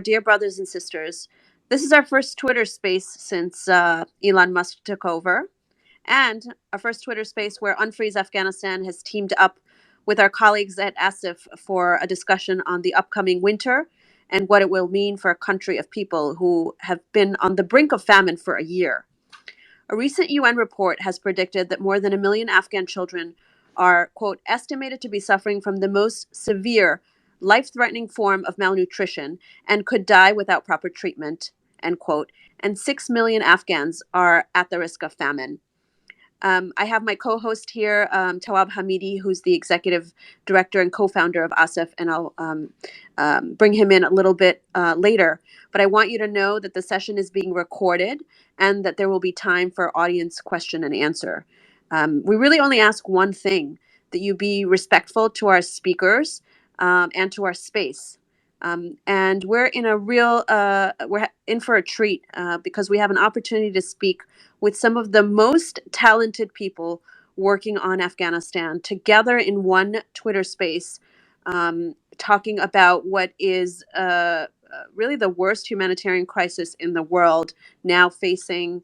Dear brothers and sisters, this is our first Twitter space since Elon Musk took over, and our first Twitter space where Unfreeze Afghanistan has teamed up with our colleagues at ASIF for a discussion on the upcoming winter and what it will mean for a country of people who have been on the brink of famine for a year. A recent UN report has predicted that more than 1 million Afghan children are, quote, estimated to be suffering from the most severe, life threatening form of malnutrition and could die without proper treatment, end quote. And 6 million Afghans are at the risk of famine. I have my co-host here, Tawab Hamidi, who's the executive director and co-founder of ASIF, and I'll bring him in a little bit later. But I want you to know that the session is being recorded and that there will be time for audience question and answer. We really only ask one thing, that you be respectful to our speakers and to our space. And we're in a real, we're in for a treat because we have an opportunity to speak with some of the most talented people working on Afghanistan together in one Twitter space, talking about what is really the worst humanitarian crisis in the world, now facing,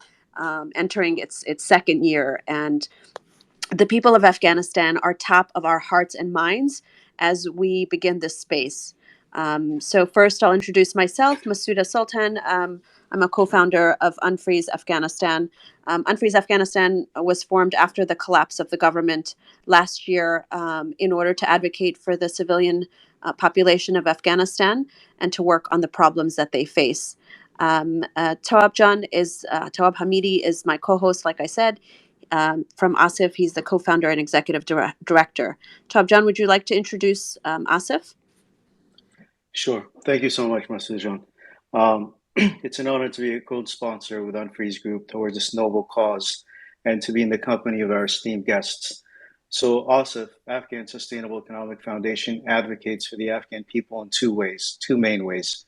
entering its second year. And the people of Afghanistan are top of our hearts and minds as we begin this space. So first, I'll introduce myself, Masouda Sultan. I'm a co-founder of Unfreeze Afghanistan. Unfreeze Afghanistan was formed after the collapse of the government last year in order to advocate for the civilian population of Afghanistan and to work on the problems that they face. Tawab Hamidi is my co-host, like I said. From ASIF, he's the co-founder and executive director. Tawab, would you like to introduce ASIF? Sure. Thank you so much, Masouda. It's an honor to be a co-sponsor with Unfreeze Group towards this noble cause and to be in the company of our esteemed guests. So ASIF, Afghan Sustainable Economic Foundation, advocates for the Afghan people in two main ways.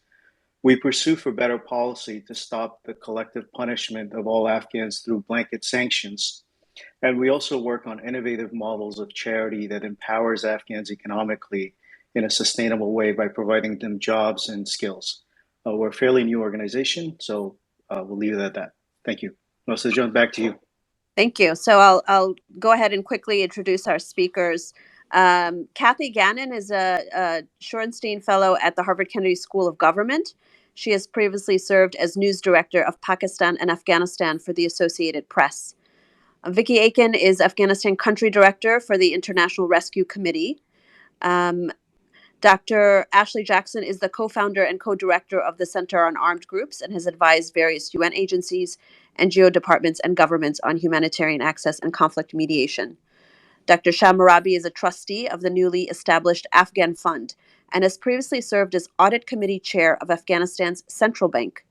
We pursue for better policy to stop the collective punishment of all Afghans through blanket sanctions. And we also work on innovative models of charity that empowers Afghans economically in a sustainable way by providing them jobs and skills. We're a fairly new organization, so we'll leave it at that. Thank you. Masouda, back to you. Thank you. So I'll go ahead and quickly introduce our speakers. Kathy Gannon is a Shorenstein Fellow at the Harvard Kennedy School of Government. She has previously served as news director of Pakistan and Afghanistan for the Associated Press. Vicki Aken is Afghanistan country director for the International Rescue Committee. Dr. Ashley Jackson is the co-founder and co-director of the Center on Armed Groups and has advised various UN agencies, NGO departments, and governments on humanitarian access and conflict mediation. Dr. Shah Mehrabi is a trustee of the newly established Afghan Fund and has previously served as audit committee chair of Afghanistan's central bank.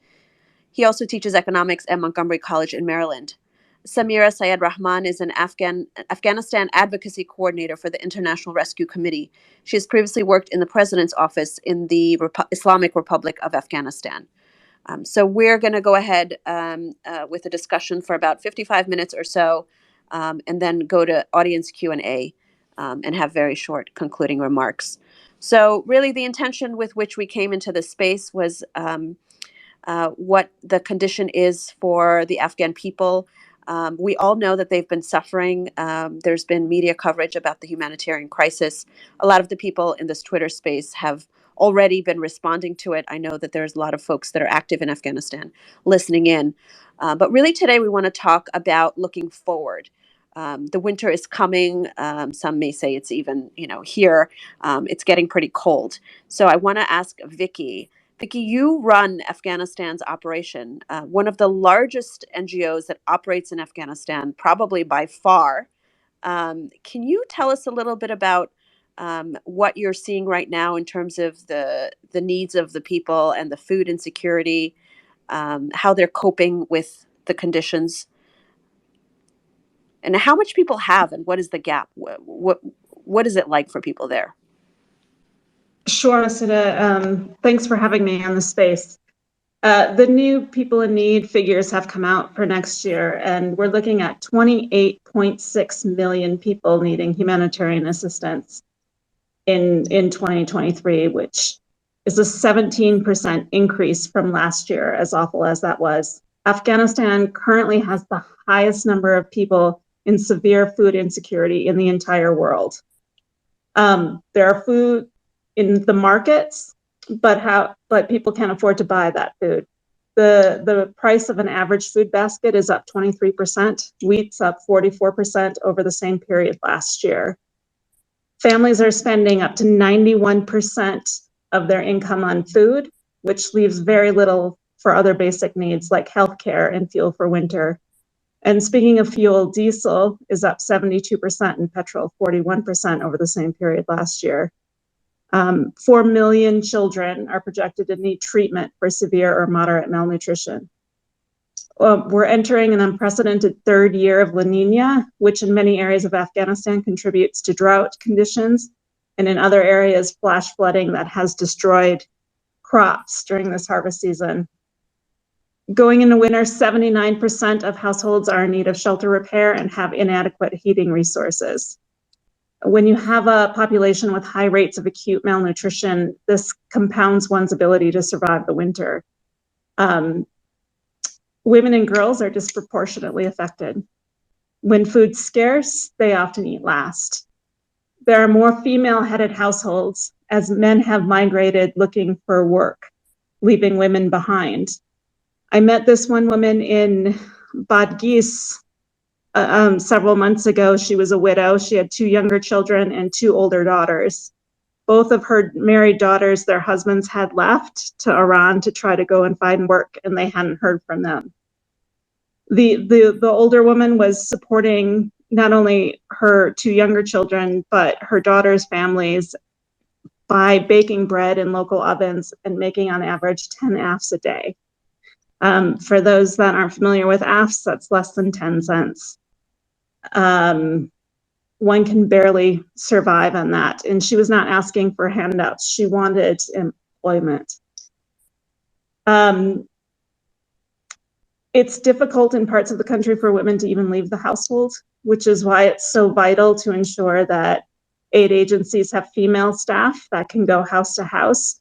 He also teaches economics at Montgomery College in Maryland. Samira Sayed-Rahman is an Afghanistan advocacy coordinator for the International Rescue Committee. She has previously worked in the president's office in the Islamic Republic of Afghanistan. So we're going to go ahead with a discussion for about 55 minutes or so, and then go to audience Q&A and have very short concluding remarks. So really the intention with which we came into this space was what the condition is for the Afghan people. We all know that they've been suffering. There's been media coverage about the humanitarian crisis. A lot of the people in this Twitter space have already been responding to it. I know that there's a lot of folks that are active in Afghanistan listening in. But really today we want to talk about looking forward. The winter is coming. Some may say it's even, here. It's getting pretty cold. So I want to ask Vicki. Vicki, you run Afghanistan's operation, one of the largest NGOs that operates in Afghanistan, probably by far. Can you tell us a little bit about what you're seeing right now in terms of the needs of the people and the food insecurity, how they're coping with the conditions, and how much people have, and what is the gap? What is it like for people there? Sure, Masouda. Thanks for having me on the space. The new people in need figures have come out for next year, and we're looking at 28.6 million people needing humanitarian assistance in 2023, which is a 17% increase from last year, as awful as that was. Afghanistan currently has the highest number of people in severe food insecurity in the entire world. There are food in the markets, but people can't afford to buy that food. The price of an average food basket is up 23%. Wheat's up 44% over the same period last year. Families are spending up to 91% of their income on food, which leaves very little for other basic needs like healthcare and fuel for winter. And speaking of fuel, diesel is up 72% and petrol 41% over the same period last year. 4 million children are projected to need treatment for severe or moderate malnutrition. We're entering an unprecedented third year of La Nina, which in many areas of Afghanistan contributes to drought conditions, and in other areas, flash flooding that has destroyed crops during this harvest season. Going into winter, 79% of households are in need of shelter repair and have inadequate heating resources. When you have a population with high rates of acute malnutrition, this compounds one's ability to survive the winter. Women and girls are disproportionately affected. When food's scarce, they often eat last. There are more female-headed households as men have migrated looking for work, leaving women behind. I met this one woman in Badghis several months ago. She was a widow. She had 2 younger children and 2 older daughters. Both of her married daughters, their husbands had left to Iran to try to go and find work, and they hadn't heard from them. The older woman was supporting not only her 2 younger children, but her daughters' families by baking bread in local ovens and making on average 10 AFs a day. For those that aren't familiar with AFs, that's less than 10 cents. One can barely survive on that. And she was not asking for handouts. She wanted employment. It's difficult in parts of the country for women to even leave the household, which is why it's so vital to ensure that aid agencies have female staff that can go house to house,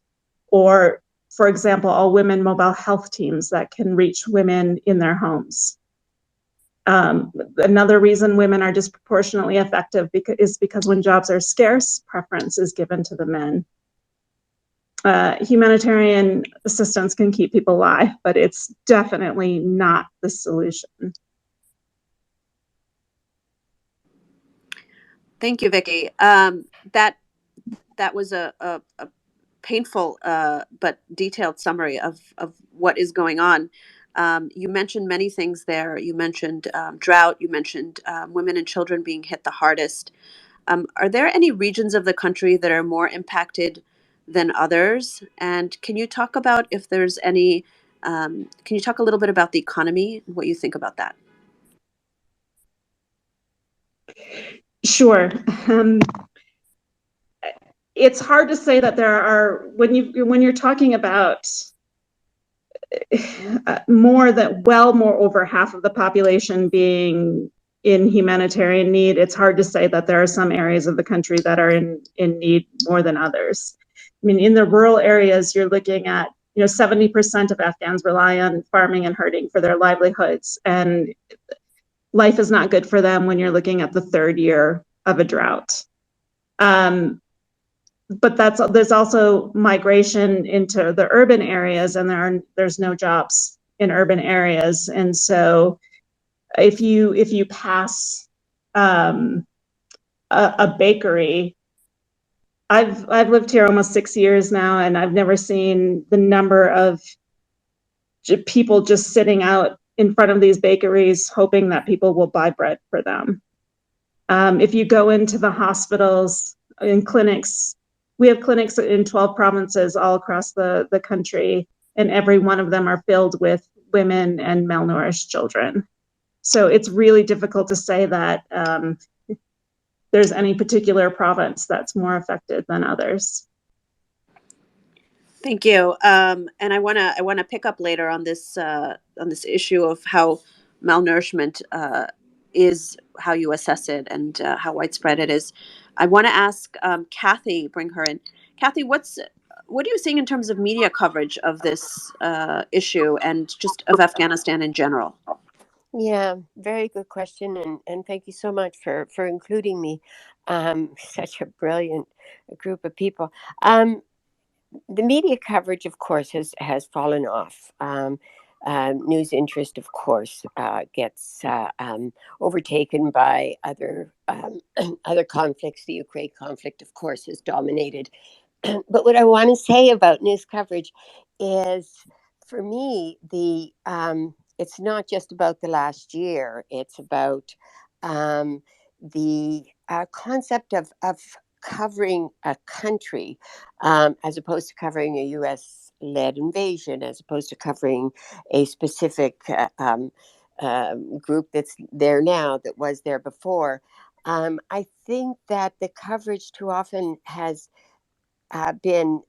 or, for example, all women mobile health teams that can reach women in their homes. Another reason women are disproportionately effective is because when jobs are scarce, preference is given to the men. Humanitarian assistance can keep people alive, but it's definitely not the solution. Thank you, Vicki. That was a painful but detailed summary of what is going on. You mentioned many things there. You mentioned drought. You mentioned women and children being hit the hardest. Are there any regions of the country that are more impacted than others? And can you talk about if there's any, can you talk a little bit about the economy and what you think about that? Sure. It's hard to say that there are, when you're talking about more over half of the population being in humanitarian need, it's hard to say that there are some areas of the country that are in need more than others. I mean, in the rural areas, you're looking at, 70% of Afghans rely on farming and herding for their livelihoods, and life is not good for them when you're looking at the third year of a drought. But there's also migration into the urban areas, and there's no jobs in urban areas. And so if you pass a bakery, I've lived here almost 6 years now, and I've never seen the number of people just sitting out in front of these bakeries hoping that people will buy bread for them. If you go into the hospitals and clinics, we have clinics in 12 provinces all across the country, and every one of them are filled with women and malnourished children. So it's really difficult to say that there's any particular province that's more affected than others. Thank you. And I wanna pick up later on this issue of how malnourishment is, how you assess it, and how widespread it is. I want to ask Kathy, bring her in. Kathy, what's what are you seeing in terms of media coverage of this issue and just of Afghanistan in general? Yeah, very good question, and thank you so much for including me. Such a brilliant group of people. The media coverage, of course, has fallen off. News interest, of course, gets overtaken by other other conflicts. The Ukraine conflict, of course, has dominated. But what I want to say about news coverage is, for me, the it's not just about the last year. It's about the concept of covering a country, as opposed to covering a U.S. led invasion, as opposed to covering a specific group that's there now that was there before. I think that the coverage too often has been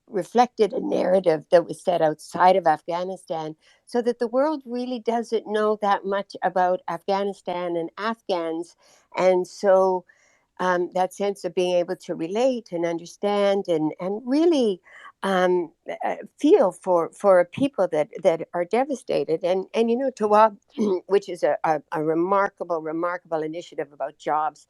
reflected a narrative that was set outside of Afghanistan, so that the world really doesn't know that much about Afghanistan and Afghans. And so that sense of being able to relate and understand and really feel for people that are devastated. And you know, Tawab, which is a remarkable initiative about jobs.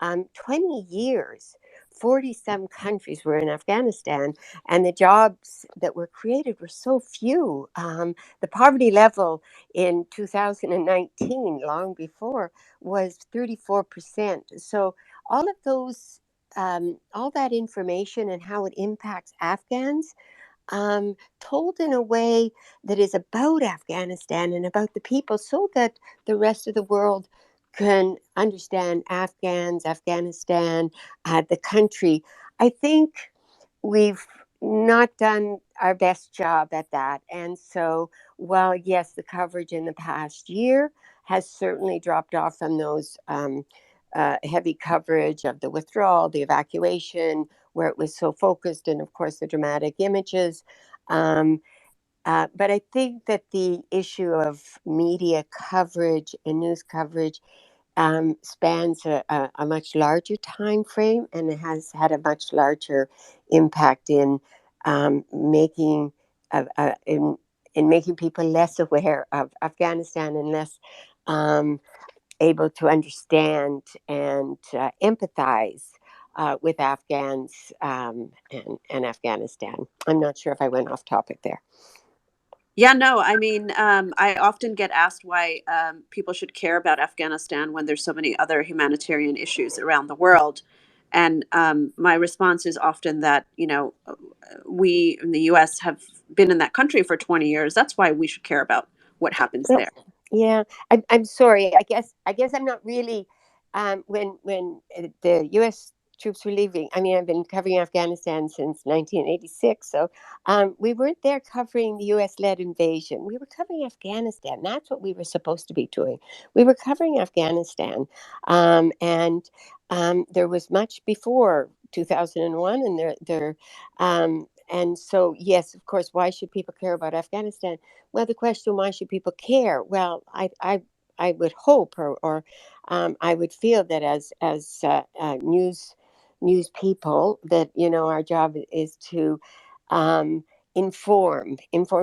20 years, 40 some countries were in Afghanistan, and the jobs that were created were so few. The poverty level in 2019, long before, was 34%. So all of those, all that information and how it impacts Afghans, told in a way that is about Afghanistan and about the people, so that the rest of the world can understand Afghans, Afghanistan, the country. I think we've not done our best job at that. And so, while yes, the coverage in the past year has certainly dropped off from those heavy coverage of the withdrawal, the evacuation, where it was so focused, and of course the dramatic images. Um, but I think that the issue of media coverage and news coverage spans a much larger time frame, and it has had a much larger impact in making in making people less aware of Afghanistan and less able to understand and empathize with Afghans and Afghanistan. I'm not sure if I went off topic there. Yeah, no, I mean, I often get asked why people should care about Afghanistan when there's so many other humanitarian issues around the world. And my response is often that, you know, we in the US have been in that country for 20 years. That's why we should care about what happens Well, there. yeah, I'm sorry. I guess I'm not really. When the U.S. troops were leaving, I mean, I've been covering Afghanistan since 1986, so we weren't there covering the U.S.-led invasion. We were covering Afghanistan. That's what we were supposed to be doing. We were covering Afghanistan, and there was much before 2001, and and so yes, of course, why should people care about Afghanistan? Well, the question, why should people care? Well, I would hope, or I would feel that as news people, that you know, our job is to um, inform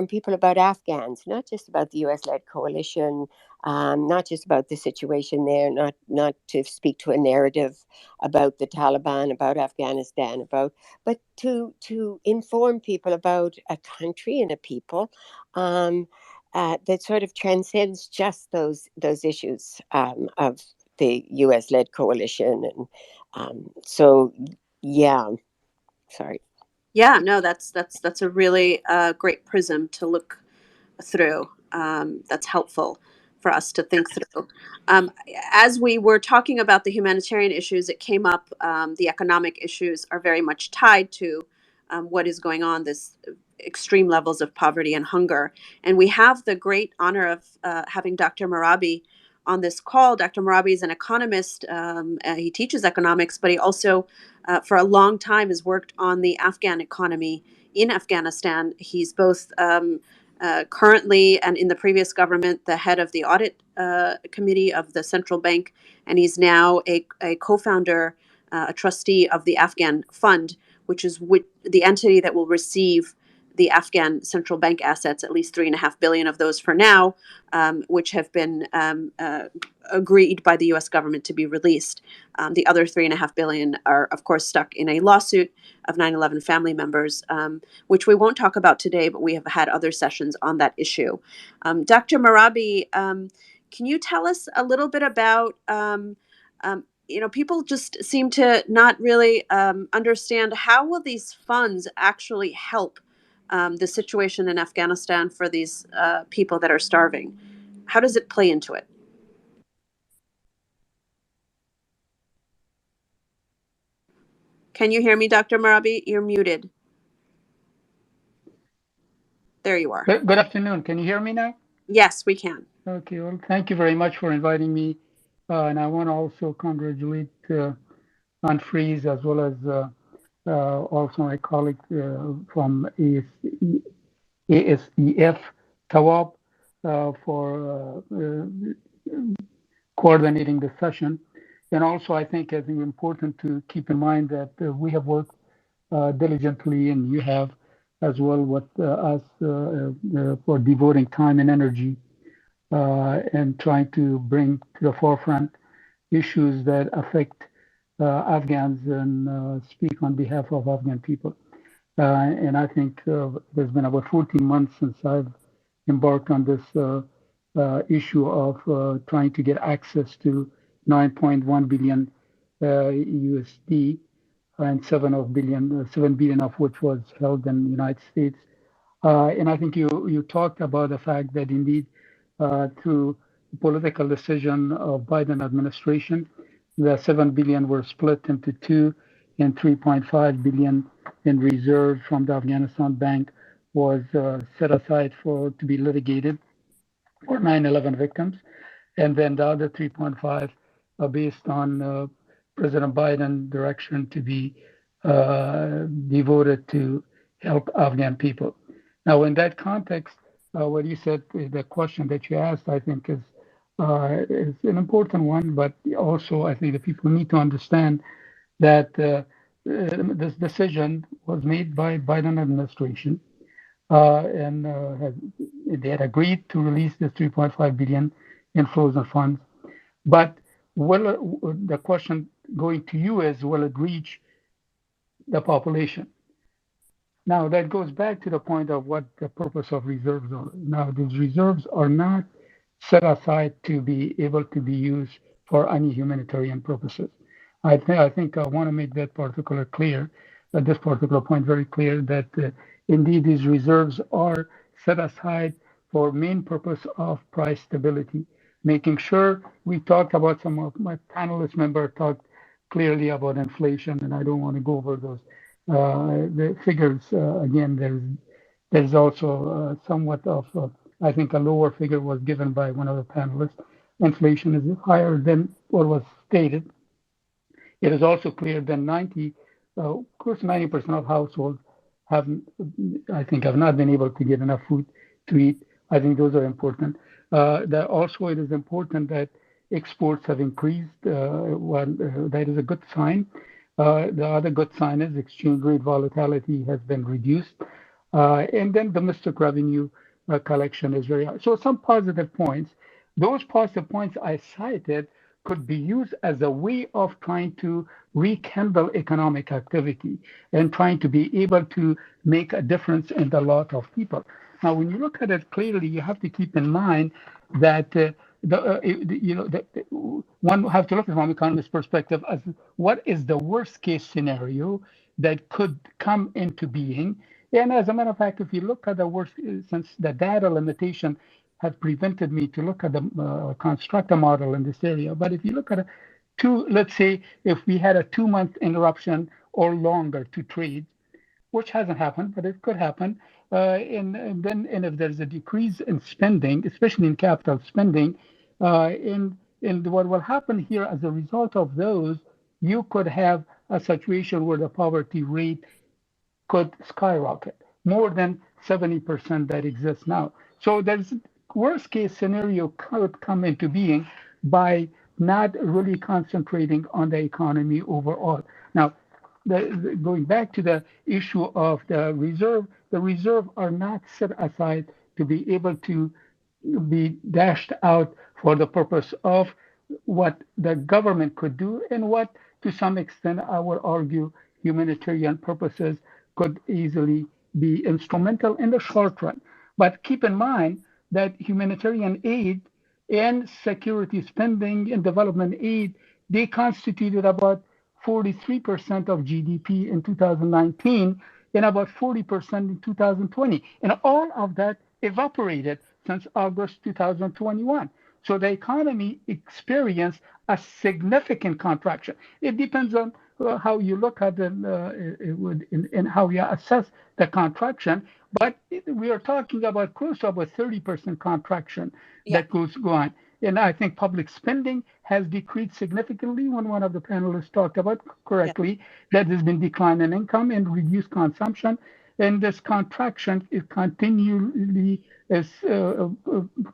people about Afghans, not just about the U.S. led coalition, not just about the situation there, not to speak to a narrative about the Taliban, about Afghanistan, but to inform people about a country and a people. That sort of transcends just those issues of the U.S. led coalition, and so yeah. Sorry. Yeah, no, that's a really great prism to look through. That's helpful for us to think through. Um, as we were talking about the humanitarian issues, it came up. The economic issues are very much tied to what is going on. This extreme levels of poverty and hunger, and we have the great honor of having Dr. Mehrabi on this call. Dr. Mehrabi is an economist. He teaches economics, but he also, for a long time, has worked on the Afghan economy in Afghanistan. He's both currently and in the previous government, the head of the audit committee of the central bank, and he's now a co-founder, a trustee of the Afghan Fund, which is the entity that will receive the Afghan central bank assets, at least 3.5 billion of those for now, which have been agreed by the U.S. government to be released. The other 3.5 billion are, of course, stuck in a lawsuit of 9/11 family members, which we won't talk about today, but we have had other sessions on that issue. Dr. Mehrabi, can you tell us a little bit about people just seem to not really understand how will these funds actually help the situation in Afghanistan for these people that are starving? How does it play into it? Can you hear me, Dr. Mehrabi? You're muted. There you are. Good afternoon. Can you hear me now? Yes, we can. Okay. Well, thank you very much for inviting me. And I want to also congratulate Unfreeze as well as also my colleague from ASEF, Tawab, for coordinating the session. And also, I think it's important to keep in mind that we have worked diligently, and you have as well with us for devoting time and energy and trying to bring to the forefront issues that affect Afghans and speak on behalf of Afghan people. And I think there's been about 14 months since I've embarked on this issue of trying to get access to 9.1 billion USD and 7 billion of which was held in the United States. And I think you talked about the fact that indeed through political decision of Biden administration, the 7 billion were split into two, and 3.5 billion in reserve from the Afghanistan bank was set aside to be litigated for 9/11 victims, and then the other 3.5 are based on President Biden direction to be devoted to help Afghan people. Now, in that context, what you said, the question that you asked, I think is an important one, but also I think that people need to understand that this decision was made by Biden administration, and they had agreed to release this 3.5 billion in frozen funds. But the question going to you is, will it reach the population? Now, that goes back to the point of what the purpose of reserves are. Now, these reserves are not set aside to be able to be used for any humanitarian purposes. I think I want to make that this particular point very clear, that indeed these reserves are set aside for main purpose of price stability, making sure we talked about, some of my panelist members talked clearly about inflation, and I don't want to go over those the figures. Again, there's also somewhat of, I think a lower figure was given by one of the panelists. Inflation is higher than what was stated. It is also clear that 90% of households have not been able to get enough food to eat. I think those are important. That also it is important that exports have increased. That is a good sign. The other good sign is exchange rate volatility has been reduced. And then domestic revenue collection is very high. So some positive points. Those positive points I cited could be used as a way of trying to rekindle economic activity and trying to be able to make a difference in the lot of people. Now, when you look at it clearly, you have to keep in mind that one have to look at it from an economist perspective as what is the worst case scenario that could come into being. And as a matter of fact, if you look at the worst, since the data limitation have prevented me to look at the construct a model in this area, but if you look at let's say if we had a 2-month interruption or longer to trade, which hasn't happened, but it could happen, and if there's a decrease in spending, especially in capital spending, and what will happen here as a result of those, you could have a situation where the poverty rate could skyrocket more than 70% that exists now. So there's worst case scenario could come into being by not really concentrating on the economy overall. Now, going back to the issue of the reserve are not set aside to be able to be dashed out for the purpose of what the government could do and what, to some extent, I would argue, humanitarian purposes could easily be instrumental in the short run. But keep in mind that humanitarian aid and security spending and development aid, they constituted about 43% of GDP in 2019 and about 40% in 2020. And all of that evaporated since August 2021. So the economy experienced a significant contraction. It depends on how you look at it, and how you assess the contraction. But we are talking about close to about 30% contraction that goes on. And I think public spending has decreased significantly. When one of the panelists talked about correctly, that there's been decline in income and reduced consumption. And this contraction is continually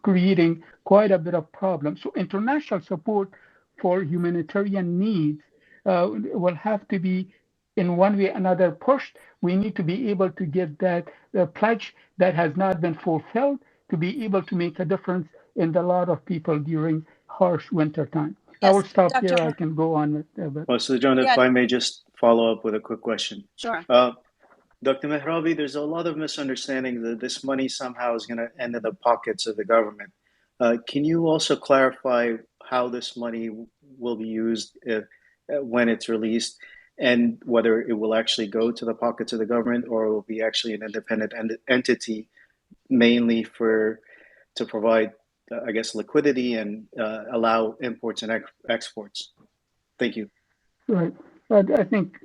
creating quite a bit of problems. So international support for humanitarian needs will have to be, in one way or another, pushed. We need to be able to get that pledge that has not been fulfilled to be able to make a difference in the lot of people during harsh winter time. I will stop here. I can go on. Well, so John, if I may just follow up with a quick question. Sure. Dr. Mehrabi, there's a lot of misunderstanding that this money somehow is going to end in the pockets of the government. Can you also clarify how this money will be used when it's released, and whether it will actually go to the pockets of the government or it will be actually an independent entity, mainly to provide, I guess, liquidity and allow imports and exports? Thank you. Right. I think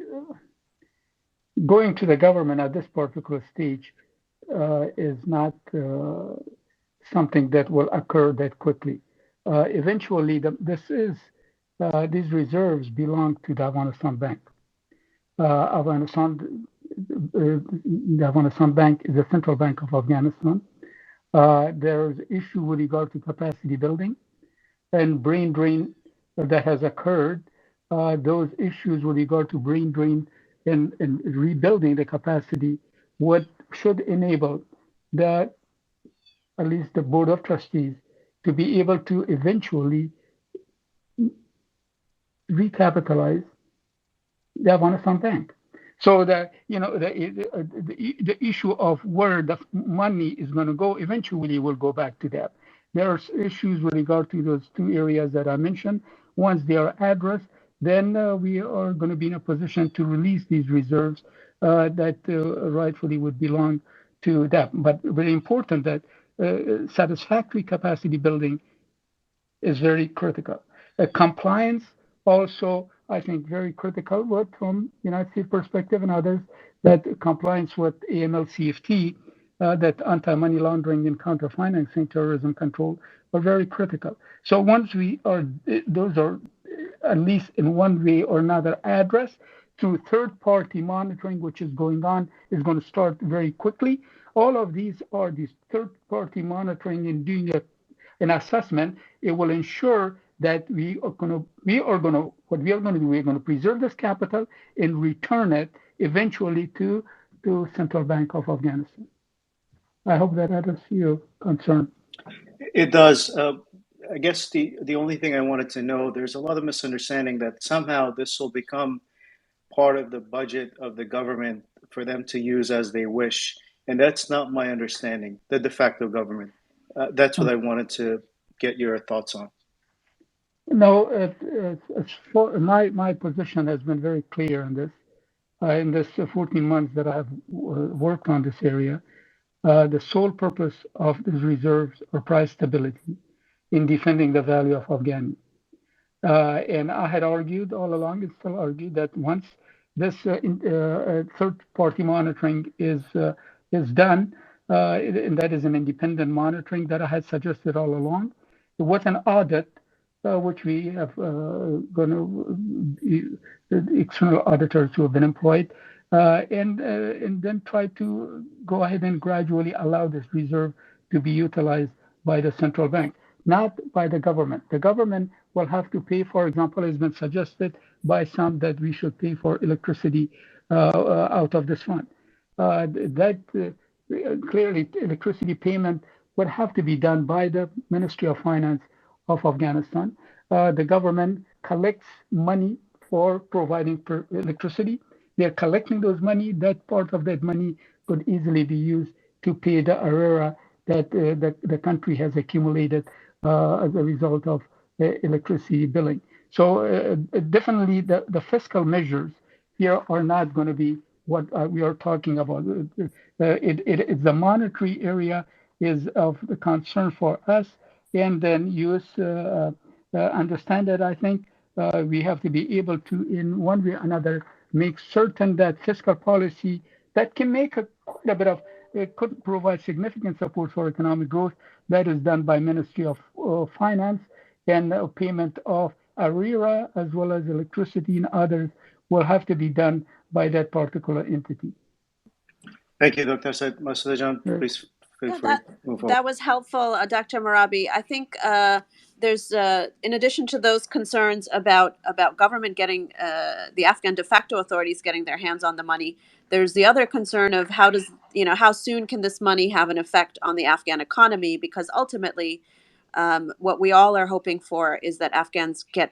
going to the government at this particular stage is not something that will occur that quickly. Eventually, these reserves belong to the Afghanistan Bank. The Afghanistan Bank is the central bank of Afghanistan. There's issue with regard to capacity building and brain drain that has occurred. Those issues with regard to brain drain and rebuilding the capacity, what should enable at least the Board of Trustees to be able to eventually recapitalize the Afghanistan Bank. So the issue of where the money is going to go eventually will go back to that. There are issues with regard to those two areas that I mentioned. Once they are addressed, then we are going to be in a position to release these reserves that rightfully would belong to them. But very important that satisfactory capacity building is very critical. Compliance also, I think, very critical, but from United States perspective and others, that compliance with AML-CFT, that anti-money laundering and counter-financing terrorism control are very critical. So once those are at least in one way or another addressed through third-party monitoring, which is going on, is going to start very quickly. All of these are these third-party monitoring and doing an assessment. It will ensure that we're going to preserve this capital and return it eventually to Central Bank of Afghanistan. I hope that addresses your concern. It does. I guess the only thing I wanted to know, there's a lot of misunderstanding that somehow this will become part of the budget of the government for them to use as they wish. And that's not my understanding, the de facto government. That's what I wanted to get your thoughts on. No, my position has been very clear in this. In this 14 months that I've worked on this area, the sole purpose of these reserves are price stability in defending the value of Afghani. And I had argued all along and still argue that once this third-party monitoring is done, and that is an independent monitoring that I had suggested all along, with an audit, which we have external auditors who have been employed, and then try to go ahead and gradually allow this reserve to be utilized by the central bank, not by the government. The government will have to pay. For example, it's been suggested by some that we should pay for electricity out of this fund. That clearly electricity payment would have to be done by the Ministry of Finance of Afghanistan. The government collects money for providing electricity. They're collecting those money. That part of that money could easily be used to pay the arrears that the country has accumulated as a result of electricity billing. So definitely the fiscal measures here are not going to be what we are talking about. It's the monetary area is of the concern for us, and then US understand that. I think we have to be able to, in one way or another, make certain that fiscal policy that can make quite a bit of it could provide significant support for economic growth. That is done by Ministry of Finance, and payment of arrears as well as electricity and others will have to be done by that particular entity. Thank you, Dr. Sayed-Rahman. Please feel free to move forward. That was helpful, Dr. Mehrabi. I think there's, in addition to those concerns about government getting, the Afghan de facto authorities getting their hands on the money, there's the other concern of how soon can this money have an effect on the Afghan economy? Because ultimately, what we all are hoping for is that Afghans get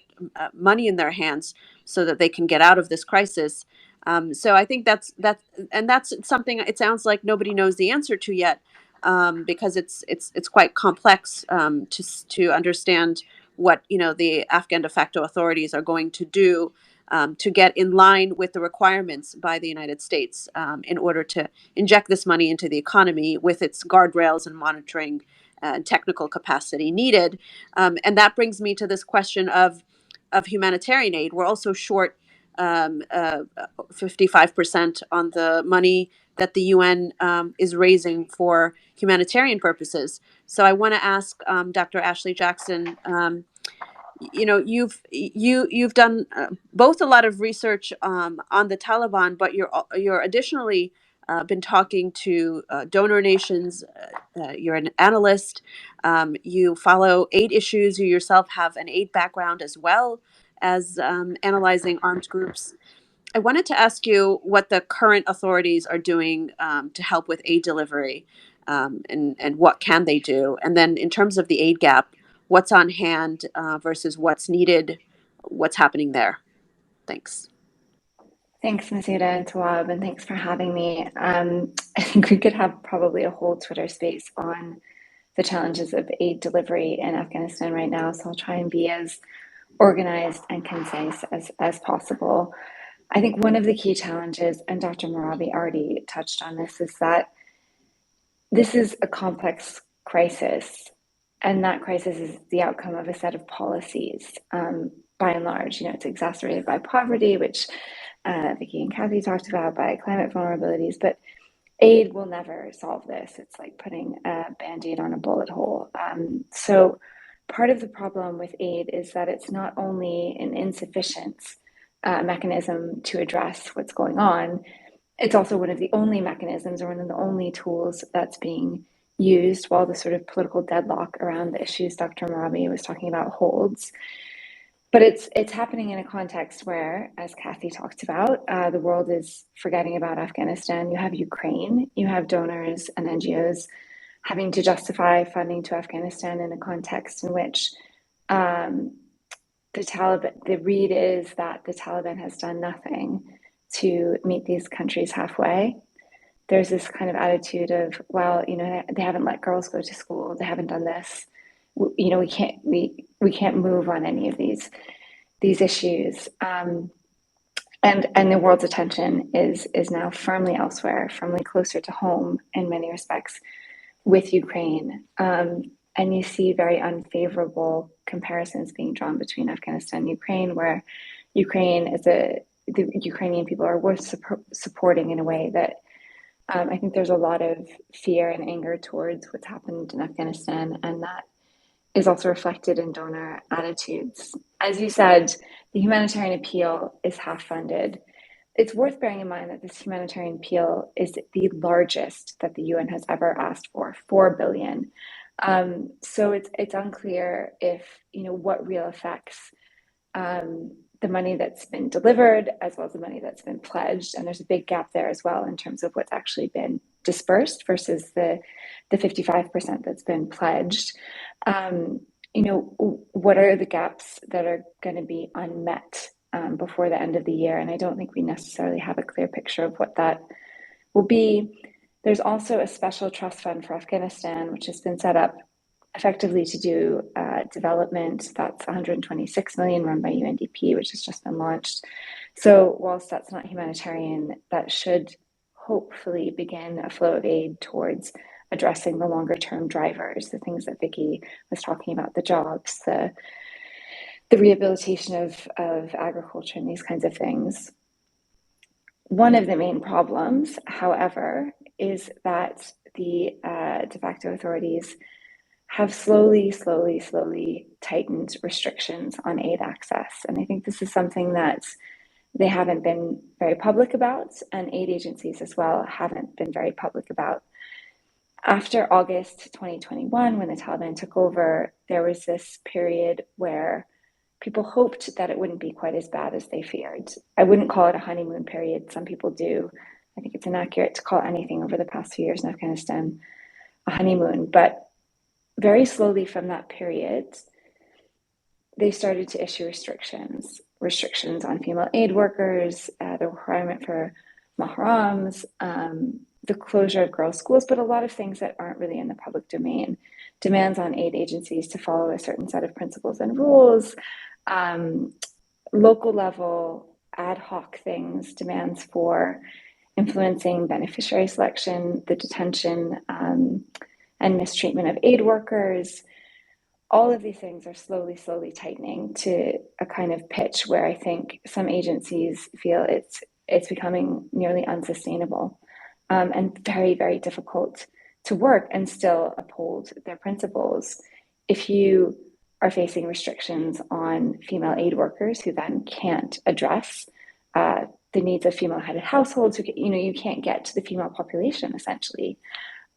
money in their hands so that they can get out of this crisis. So I think that's something it sounds like nobody knows the answer to yet, because it's quite complex to understand what the Afghan de facto authorities are going to do to get in line with the requirements by the United States in order to inject this money into the economy with its guardrails and monitoring and technical capacity needed. And that brings me to this question of humanitarian aid. We're also short 55% on the money that the UN is raising for humanitarian purposes. So I want to ask Dr. Ashley Jackson. You've done both a lot of research on the Taliban, but you're additionally been talking to donor nations. You're an analyst. You follow aid issues. You yourself have an aid background as well as analyzing armed groups. I wanted to ask you what the current authorities are doing to help with aid delivery, and what can they do? And then in terms of the aid gap, what's on hand versus what's needed, what's happening there? Thanks. Thanks, Masida and Tawab, and thanks for having me. I think we could have probably a whole Twitter space on the challenges of aid delivery in Afghanistan right now, so I'll try and be as organized and concise as possible. I think one of the key challenges, and Dr. Mehrabi already touched on this, is that this is a complex crisis, and that crisis is the outcome of a set of policies. By and large, it's exacerbated by poverty, which Vicki and Kathy talked about, by climate vulnerabilities, but aid will never solve this. It's like putting a Band-Aid on a bullet hole. So part of the problem with aid is that it's not only an insufficient mechanism to address what's going on, it's also one of the only mechanisms or one of the only tools that's being used while the sort of political deadlock around the issues Dr. Mehrabi was talking about holds. But it's happening in a context where, as Kathy talked about, the world is forgetting about Afghanistan. You have Ukraine, you have donors and NGOs having to justify funding to Afghanistan in a context in which the read is that the Taliban has done nothing to meet these countries halfway. There's this kind of attitude of, well, they haven't let girls go to school, they haven't done this. We can't move on any of these issues, and the world's attention is now firmly elsewhere, firmly closer to home in many respects, with Ukraine, and you see very unfavorable comparisons being drawn between Afghanistan and Ukraine, where the Ukrainian people are worth supporting in a way that I think there's a lot of fear and anger towards what's happened in Afghanistan, and that is also reflected in donor attitudes. As you said, the humanitarian appeal is half funded. It's worth bearing in mind that this humanitarian appeal is the largest that the UN has ever asked for, $4 billion. So it's unclear if, what real effects the money that's been delivered as well as the money that's been pledged. And there's a big gap there as well in terms of what's actually been dispersed versus the 55% that's been pledged. What are the gaps that are going to be unmet before the end of the year? And I don't think we necessarily have a clear picture of what that will be. There's also a special trust fund for Afghanistan, which has been set up effectively to do development. That's 126 million run by UNDP, which has just been launched. So whilst that's not humanitarian, that should hopefully begin a flow of aid towards addressing the longer term drivers, the things that Vicki was talking about, the jobs, the rehabilitation of agriculture and these kinds of things. One of the main problems, however, is that the de facto authorities have slowly tightened restrictions on aid access. And I think this is something that they haven't been very public about, and aid agencies as well haven't been very public about. After August 2021, when the Taliban took over, there was this period where people hoped that it wouldn't be quite as bad as they feared. I wouldn't call it a honeymoon period. Some people do. I think it's inaccurate to call anything over the past few years in Afghanistan a honeymoon, but very slowly from that period, they started to issue restrictions on female aid workers, the requirement for mahrams, the closure of girls' schools, but a lot of things that aren't really in the public domain. Demands on aid agencies to follow a certain set of principles and rules, local level ad hoc things, demands for influencing beneficiary selection, the detention and mistreatment of aid workers. All of these things are slowly tightening to a kind of pitch where I think some agencies feel it's becoming nearly unsustainable and very difficult to work and still uphold their principles. If you are facing restrictions on female aid workers who then can't address the needs of female-headed households, you can't get to the female population essentially.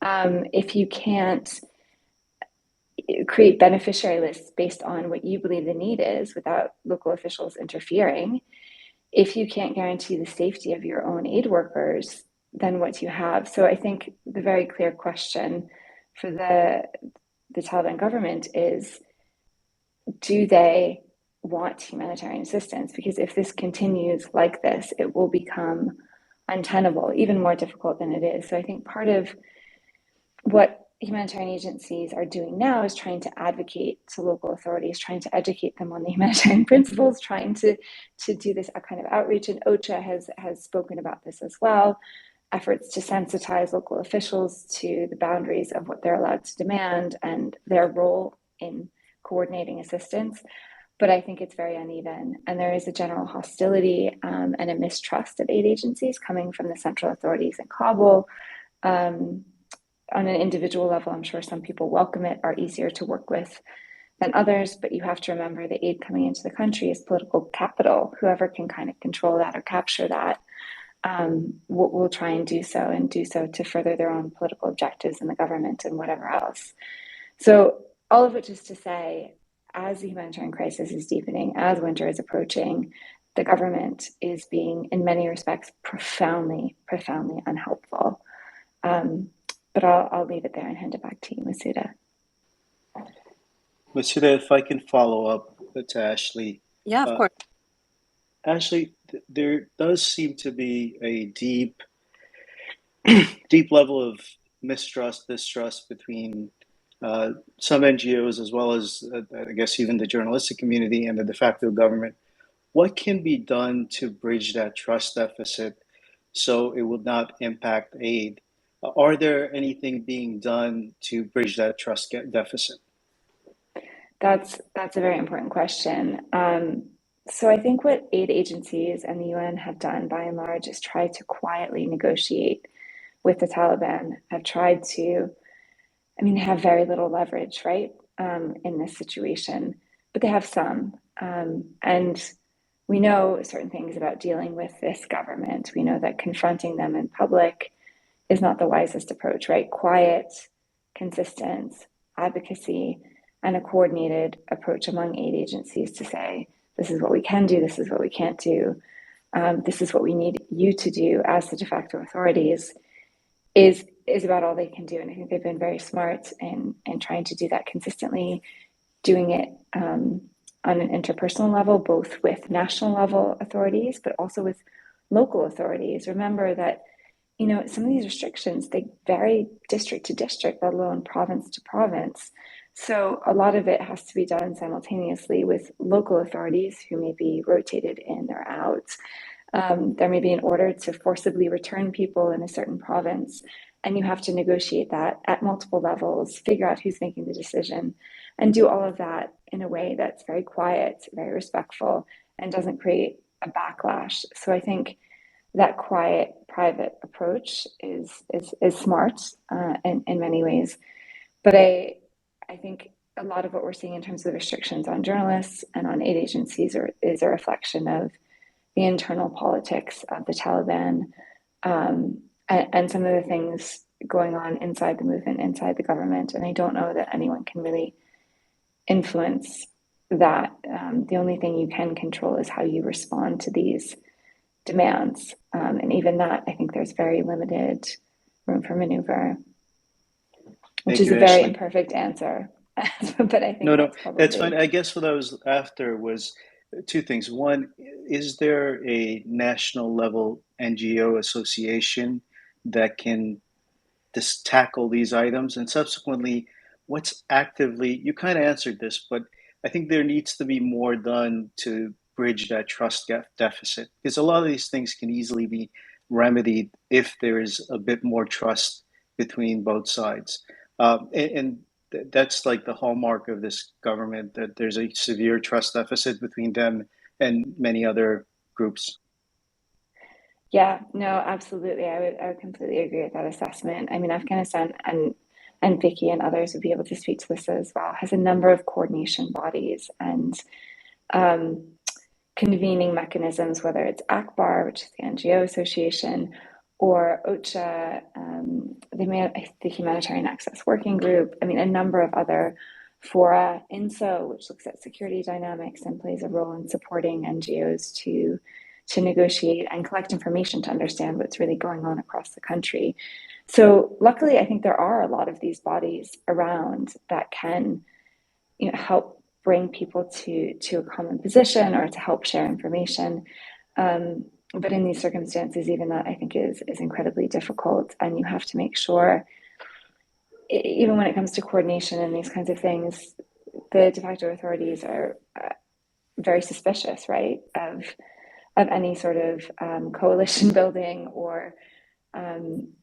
If you can't create beneficiary lists based on what you believe the need is without local officials interfering, if you can't guarantee the safety of your own aid workers, then what do you have? So I think the very clear question for the Taliban government is, do they want humanitarian assistance? Because if this continues like this, it will become untenable, even more difficult than it is. So I think part of what humanitarian agencies are doing now is trying to advocate to local authorities, trying to educate them on the humanitarian principles, trying to do this kind of outreach. And OCHA has spoken about this as well, efforts to sensitize local officials to the boundaries of what they're allowed to demand and their role in coordinating assistance. But I think it's very uneven. And there is a general hostility and a mistrust of aid agencies coming from the central authorities in Kabul. On an individual level, I'm sure some people welcome it, are easier to work with than others, but you have to remember the aid coming into the country is political capital. Whoever can kind of control that or capture that will try and do so to further their own political objectives in the government and whatever else. So all of which is to say, as the humanitarian crisis is deepening, as winter is approaching, the government is being, in many respects, profoundly unhelpful. But I'll leave it there and hand it back to you, Masuda. Masuda, if I can follow up to Ashley. Yeah, of course. Ashley, there does seem to be a deep level of distrust between some NGOs as well as, I guess, even the journalistic community and the de facto government. What can be done to bridge that trust deficit so it will not impact aid? Are there anything being done to bridge that trust deficit? That's a very important question. So I think what aid agencies and the UN have done by and large is try to quietly negotiate with the Taliban, have tried to, they have very little leverage, right, in this situation, but they have some. And we know certain things about dealing with this government. We know that confronting them in public is not the wisest approach, right? Quiet, consistent, advocacy and a coordinated approach among aid agencies to say, this is what we can do, this is what we can't do, this is what we need you to do as the de facto authorities, is about all they can do. And I think they've been very smart in trying to do that consistently, doing it on an interpersonal level, both with national level authorities, but also with local authorities. Remember that, you know, some of these restrictions, they vary district to district, let alone province to province. So a lot of it has to be done simultaneously with local authorities who may be rotated in or out. There may be an order to forcibly return people in a certain province, and you have to negotiate that at multiple levels, figure out who's making the decision, and do all of that in a way that's very quiet, very respectful, and doesn't create a backlash. So I think that quiet, private approach is smart in many ways. But I think a lot of what we're seeing in terms of restrictions on journalists and on aid agencies is a reflection of the internal politics of the Taliban, and some of the things going on inside the movement, inside the government. And I don't know that anyone can really influence that. The only thing you can control is how you respond to these demands. And even that, I think there's very limited room for maneuver, which is a very imperfect answer. But I think that's fine. I guess what I was after was two things. One, is there a national level NGO association that can just tackle these items? And subsequently, what's actively, you kind of answered this, but I think there needs to be more done to bridge that trust deficit, because a lot of these things can easily be remedied if there is a bit more trust between both sides. And that's like the hallmark of this government, that there's a severe trust deficit between them and many other groups. Yeah, no, absolutely. I would completely agree with that assessment. I mean, Afghanistan, and Vicki and others would be able to speak to this as well, has a number of coordination bodies and convening mechanisms, whether it's ACBAR, which is the NGO Association, or OCHA, the Humanitarian Access Working Group. I mean, a number of other fora, INSO, which looks at security dynamics and plays a role in supporting NGOs to negotiate and collect information to understand what's really going on across the country. So luckily, I think there are a lot of these bodies around that can, you know, help bring people to a common position or to help share information. But in these circumstances, even that I think is incredibly difficult. And you have to make sure, even when it comes to coordination and these kinds of things, the de facto authorities are very suspicious, right, of any sort of coalition building or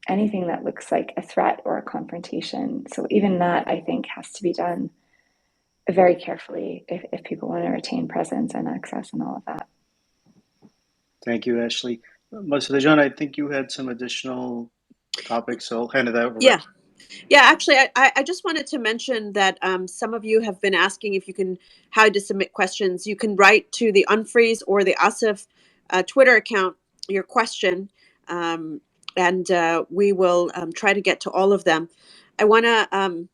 anything that looks like a threat or a confrontation. So even that, I think, has to be done very carefully if people want to retain presence and access and all of that. Thank you, Ashley. Masada, I think you had some additional topics, so I'll hand it over. Yeah. Yeah, actually, I just wanted to mention that some of you have been asking if you can, how to submit questions. You can write to the Unfreeze or the ASIF Twitter account your question, and we will try to get to all of them. I want to,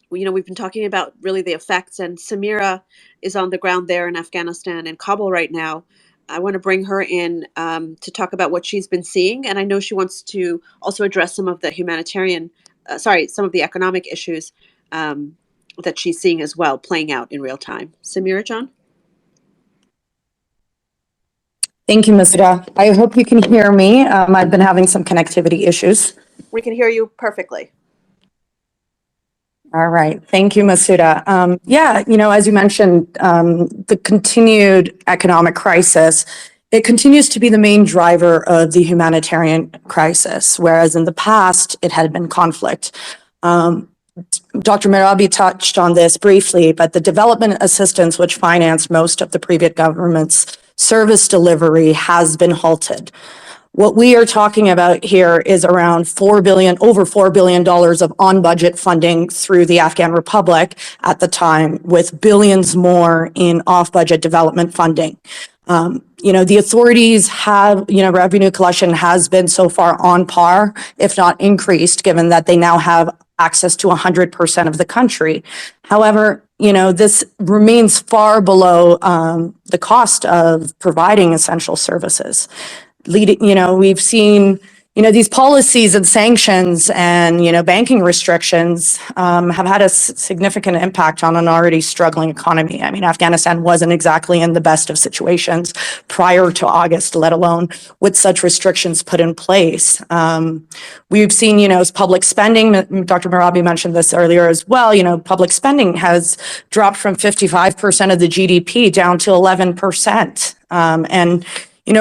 we've been talking about really the effects, and Samira is on the ground there in Afghanistan and Kabul right now. I want to bring her in to talk about what she's been seeing, and I know she wants to also address some of the some of the economic issues that she's seeing as well, playing out in real time. Samira, John? Thank you, Masada. I hope you can hear me. I've been having some connectivity issues. We can hear you perfectly. All right. Thank you, Masada. As you mentioned, the continued economic crisis, it continues to be the main driver of the humanitarian crisis, whereas in the past, it had been conflict. Dr. Mehrabi touched on this briefly, but the development assistance, which financed most of the previous government's service delivery, has been halted. What we are talking about here is around over $4 billion of on-budget funding through the Afghan Republic at the time, with billions more in off-budget development funding. The authorities have, revenue collection has been so far on par, if not increased, given that they now have access to 100% of the country. However, this remains far below the cost of providing essential services. We've seen, these policies and sanctions and, banking restrictions have had a significant impact on an already struggling economy. I mean, Afghanistan wasn't exactly in the best of situations prior to August, let alone with such restrictions put in place. We've seen, public spending, Dr. Mehrabi mentioned this earlier as well, public spending has dropped from 55% of the GDP down to 11%. And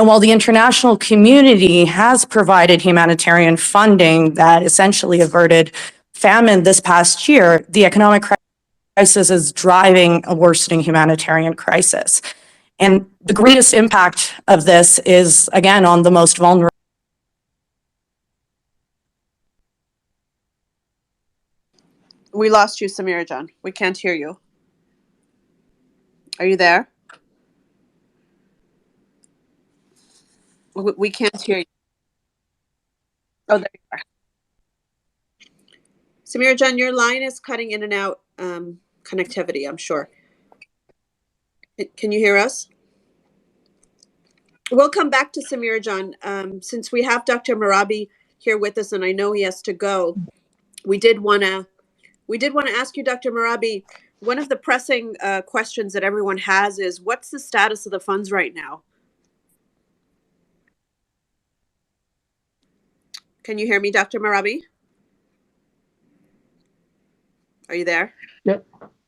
while the international community has provided humanitarian funding that essentially averted famine this past year, the economic crisis is driving a worsening humanitarian crisis. And the greatest impact of this is, again, on the most vulnerable. We lost you, Samira John. We can't hear you. Are you there? We can't hear you. Oh, there you are. Samira John, your line is cutting in and out connectivity, I'm sure. Can you hear us? We'll come back to Samira John. Since we have Dr. Mehrabi here with us, and I know he has to go, we did want to ask you, Dr. Mehrabi, one of the pressing questions that everyone has is, what's the status of the funds right now? Can you hear me, Dr. Mehrabi? Are you there? Yeah.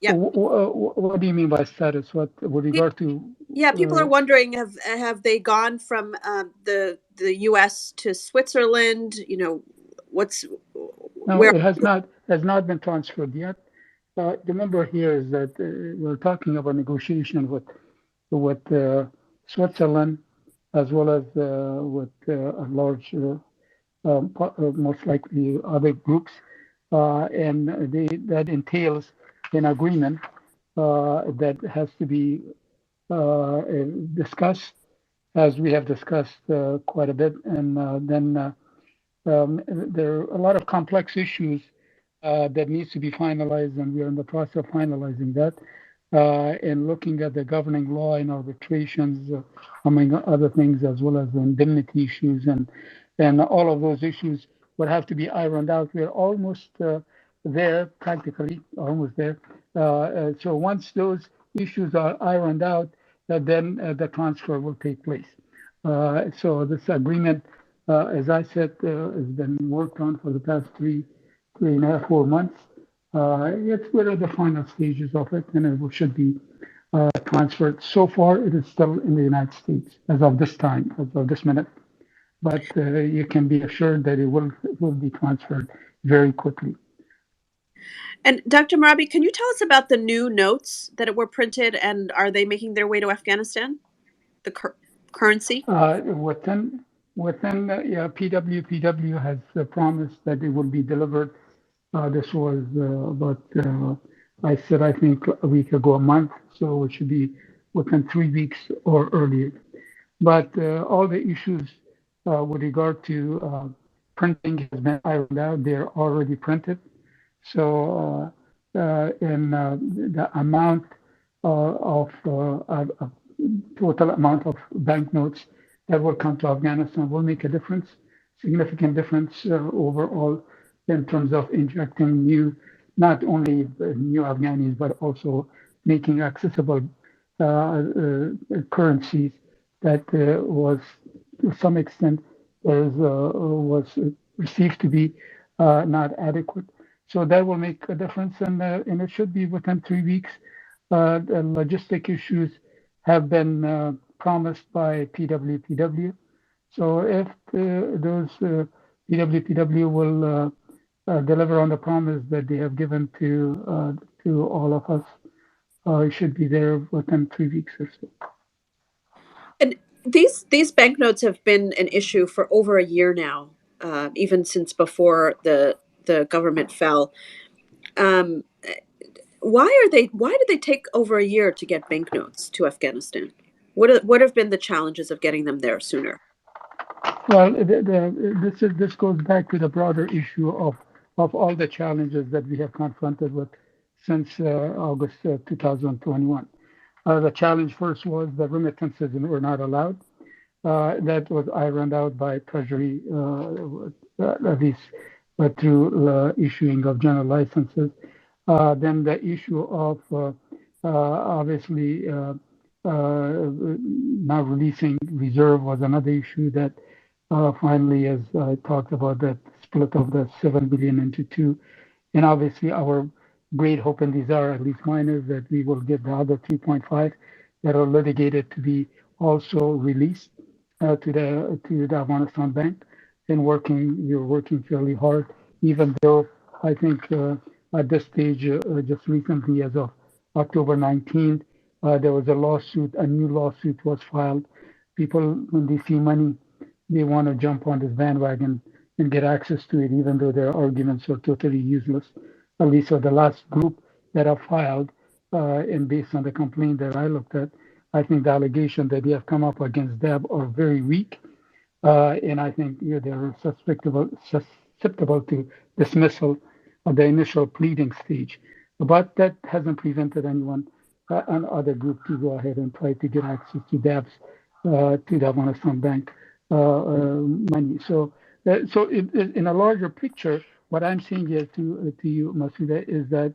Yeah. What do you mean by status? What with regard to? Yeah, people are wondering, have they gone from the U.S. to Switzerland? What's No, where? it has not been transferred yet. Remember here is that we're talking about negotiation with Switzerland as well as with a large, most likely other groups, and that entails an agreement that has to be discussed, as we have discussed quite a bit, and then there are a lot of complex issues that needs to be finalized, and we are in the process of finalizing that and looking at the governing law and arbitrations, among other things, as well as the indemnity issues, and all of those issues would have to be ironed out. We're almost there, practically almost there. So once those issues are ironed out, then the transfer will take place. So this agreement, as I said, has been worked on for the past 3.5, 4 months. We're at the final stages of it, and it should be transferred. So far, it is still in the United States as of this time, as of this minute. But you can be assured that it will be transferred very quickly. And Dr. Mehrabi, can you tell us about the new notes that were printed, and are they making their way to Afghanistan? The currency? Within PWPW has promised that it will be delivered. This was about, I think a week ago, a month, so it should be within 3 weeks or earlier. But all the issues with regard to printing has been ironed out. They're already printed. So, the amount of total amount of banknotes that will come to Afghanistan will make a difference, significant difference overall in terms of injecting not only new Afghanis, but also making accessible currencies that was to some extent was perceived to be not adequate. So that will make a difference, and it should be within 3 weeks. The logistic issues have been promised by PWPW. So if those PWPW will deliver on the promise that they have given to all of us, it should be there within 3 weeks or so. And these banknotes have been an issue for over a year now, even since before the government fell. Why did they take over a year to get banknotes to Afghanistan? What have been the challenges of getting them there sooner? Well, this goes back to the broader issue of all the challenges that we have confronted with since August 2021. The challenge first was the remittances were not allowed. That was ironed out by Treasury, at least through issuing of general licenses. Then the issue of obviously not releasing reserve was another issue that finally, as I talked about, that split of the 7 billion into two. And obviously, our great hope and desire, at least mine, is that we will get the other 3.5 that are litigated to be also released to the Afghanistan Bank. And we're working fairly hard, even though I think at this stage, just recently, as of October 19th, there was a new lawsuit was filed. People, when they see money, they want to jump on this bandwagon and get access to it, even though their arguments are totally useless. At least for the last group that have filed, and based on the complaint that I looked at, I think the allegation that they have come up against DAB are very weak, and I think they're susceptible to dismissal of the initial pleading stage. But that hasn't prevented anyone, an other group, to go ahead and try to get access to DAB's, to the Afghanistan Bank money. So in a larger picture, what I'm saying here to you, Masuda, is that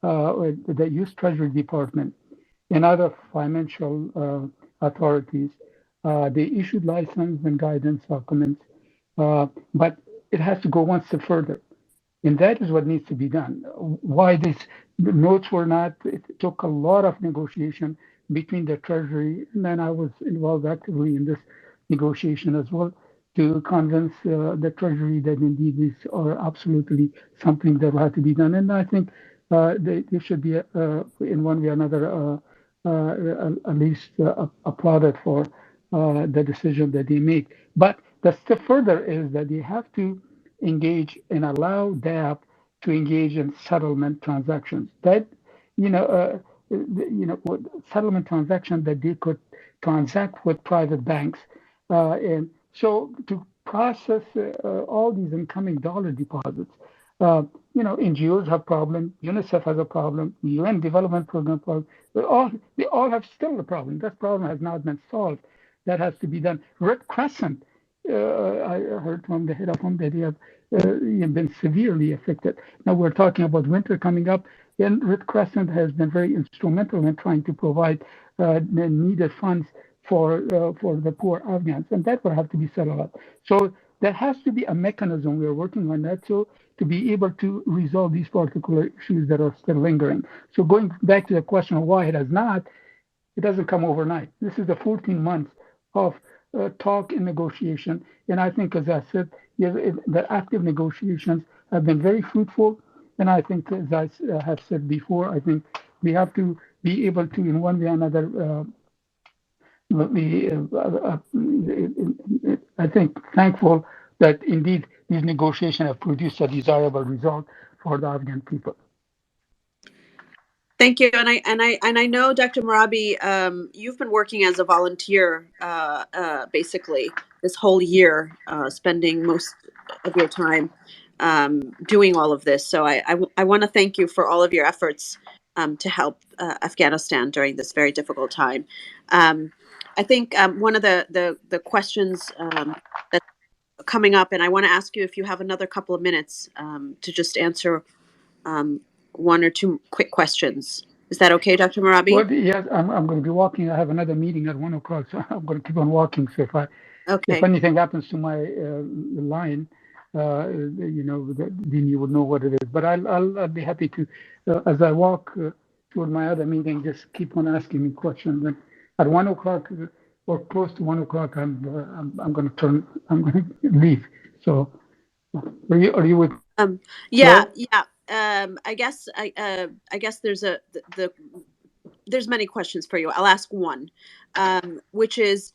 the U.S. Treasury Department and other financial authorities, they issued license and guidance documents, but it has to go one step further. And that is what needs to be done. Why these notes were not, it took a lot of negotiation between the Treasury, and then I was involved actively in this negotiation as well, to convince the Treasury that indeed these are absolutely something that will have to be done. And I think they should be, in one way or another, at least applauded for the decision that they make. But the step further is that they have to engage and allow DAP to engage in settlement transactions. That, settlement transaction that they could transact with private banks, and so to process all these incoming dollar deposits. NGOs have problem. UNICEF has a problem. The UN Development Program problem. They all have still a problem. That problem has not been solved. That has to be done. Red Crescent, I heard from the head of them that they have been severely affected. Now we're talking about winter coming up, and Red Crescent has been very instrumental in trying to provide the needed funds for the poor Afghans, and that will have to be settled up. So there has to be a mechanism. We are working on that, so to be able to resolve these particular issues that are still lingering. So going back to the question of why it has not, it doesn't come overnight. This is the 14 months of talk and negotiation. And I think, as I said, the active negotiations have been very fruitful. And I think, as I have said before, I think we have to be able to, in one way or another, I think, thankful that indeed these negotiations have produced a desirable result for the Afghan people. Thank you, and I know, Dr. Mehrabi, you've been working as a volunteer, basically this whole year, spending most of your time doing all of this. So I want to thank you for all of your efforts to help Afghanistan during this very difficult time. I think one of the questions that's coming up, and I want to ask you if you have another couple of minutes to just answer one or two quick questions. Is that okay, Dr. Mehrabi? Well, yes, I'm going to be walking. I have another meeting at 1 o'clock, so I'm going to keep on walking. So if anything happens to my line, then you would know what it is. But I'll be happy to, as I walk toward my other meeting, just keep on asking me questions. And at 1 o'clock or close to 1 o'clock, I'm going to leave. So are you with? Yeah. I guess there's many questions for you. I'll ask one, which is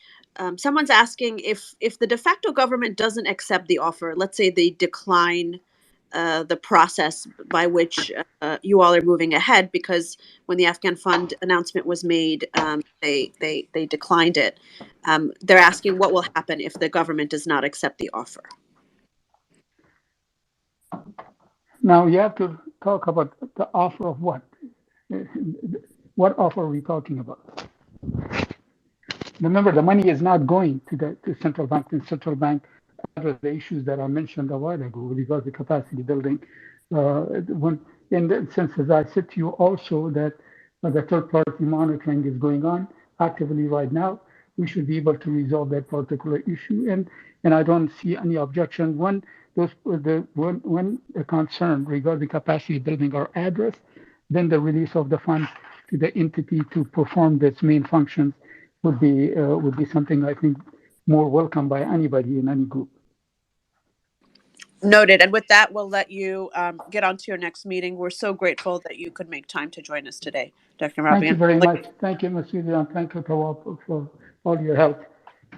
someone's asking if the de facto government doesn't accept the offer. Let's say they decline the process by which you all are moving ahead, because when the Afghan Fund announcement was made, they declined it. They're asking what will happen if the government does not accept the offer. Now you have to talk about the offer of what? What offer are we talking about? Remember, the money is not going to the central bank. The central bank address the issues that I mentioned a while ago with regard to capacity building. Since, as I said to you also, that the third-party monitoring is going on actively right now, we should be able to resolve that particular issue. And I don't see any objection when the concern regarding capacity building are addressed, then the release of the funds to the entity to perform its main functions would be something I think more welcome by anybody in any group. Noted. And with that, we'll let you get on to your next meeting. We're so grateful that you could make time to join us today, Dr. Mehrabi. Thank you very much. Thank you, Masudi, and thank you, Tawab, for all your help.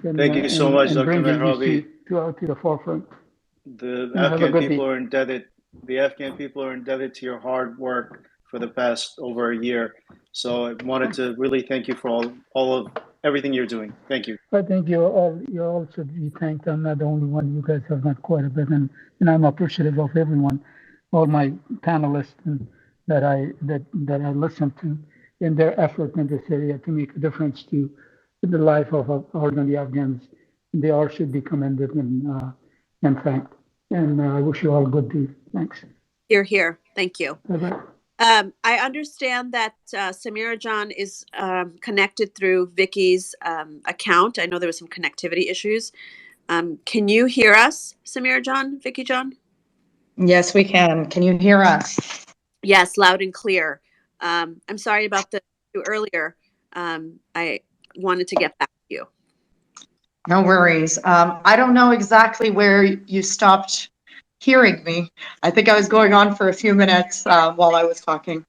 Thank you so much, Dr. Bringing Mehrabi. to the forefront. The Afghan people are indebted. The Afghan people are indebted to your hard work for the past over a year. So I wanted to really thank you for all of everything you're doing. Thank you. I think you all should be thanked. I'm not the only one. You guys have done quite a bit, and I'm appreciative of everyone, all my panelists that I listen to in their effort in this area to make a difference to the life of ordinary Afghans. They all should be commended and thanked. And I wish you all a good day. Thanks. Hear, hear. Thank you. Bye-bye. I understand that Samira John is connected through Vicki's account. I know there was some connectivity issues. Can you hear us, Samira John, Vicki John? Yes, we can. Can you hear us? Yes, loud and clear. I'm sorry about the earlier. I wanted to get back to you. No worries. I don't know exactly where you stopped hearing me. I think I was going on for a few minutes while I was talking.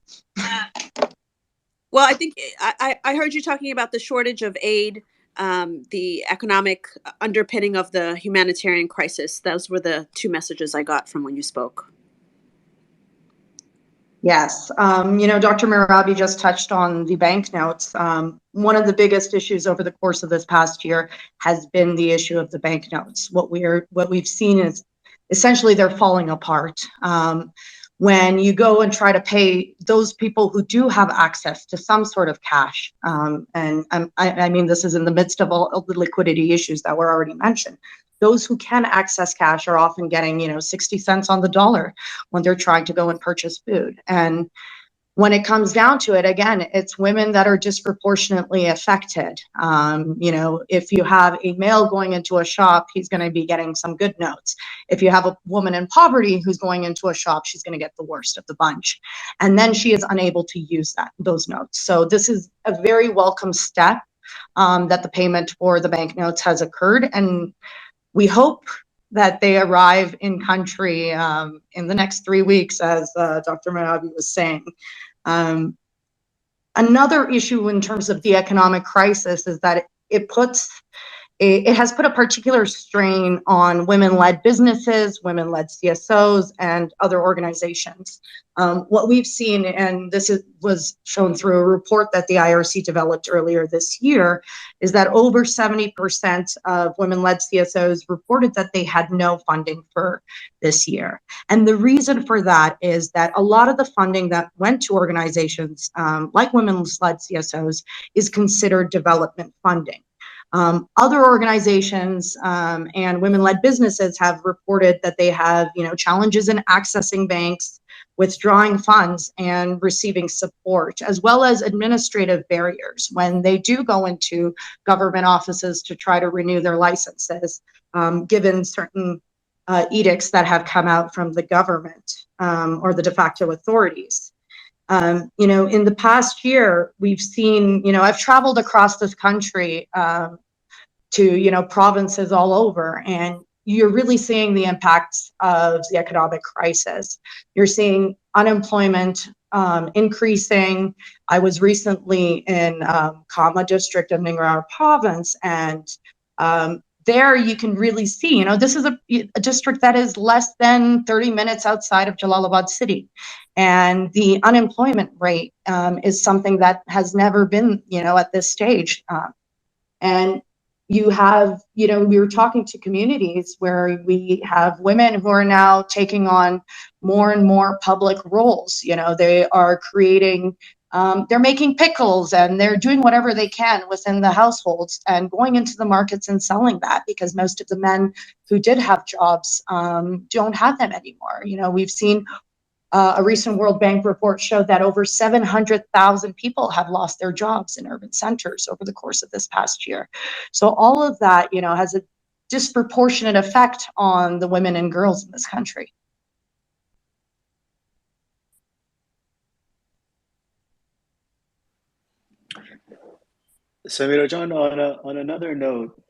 Well, I think I heard you talking about the shortage of aid, the economic underpinning of the humanitarian crisis. Those were the two messages I got from when you spoke. Yes. Dr. Mehrabi just touched on the banknotes. One of the biggest issues over the course of this past year has been the issue of the banknotes. What we've seen is essentially they're falling apart. When you go and try to pay those people who do have access to some sort of cash, I mean, this is in the midst of all of the liquidity issues that were already mentioned. Those who can access cash are often getting, 60 cents on the dollar when they're trying to go and purchase food. And when it comes down to it, again, it's women that are disproportionately affected. If you have a male going into a shop, he's going to be getting some good notes. If you have a woman in poverty who's going into a shop, she's going to get the worst of the bunch. And then she is unable to use those notes. So this is a very welcome step that the payment for the banknotes has occurred. And we hope that they arrive in country in the next 3 weeks, as Dr. Mehrabi was saying. Another issue in terms of the economic crisis is that it has put a particular strain on women-led businesses, women-led CSOs, and other organizations. What we've seen, and this was shown through a report that the IRC developed earlier this year, is that over 70% of women-led CSOs reported that they had no funding for this year. And the reason for that is that a lot of the funding that went to organizations like women-led CSOs is considered development funding. Other organizations and women-led businesses have reported that they have, challenges in accessing banks, withdrawing funds, and receiving support, as well as administrative barriers when they do go into government offices to try to renew their licenses, given certain edicts that have come out from the government or the de facto authorities. In the past year, we've seen, I've traveled across this country to, provinces all over, and you're really seeing the impacts of the economic crisis. You're seeing unemployment increasing. I was recently in Kama district of Mehrabi province, and there you can really see, this is a district that is less than 30 minutes outside of Jalalabad city. And the unemployment rate is something that has never been, at this stage. And you have, we were talking to communities where we have women who are now taking on more and more public roles. They are creating, they're making pickles and they're doing whatever they can within the households and going into the markets and selling that, because most of the men who did have jobs don't have them anymore. We've seen a recent World Bank report showed that over 700,000 people have lost their jobs in urban centers over the course of this past year. So all of that, has a disproportionate effect on the women and girls in this country. Samira John, on another note,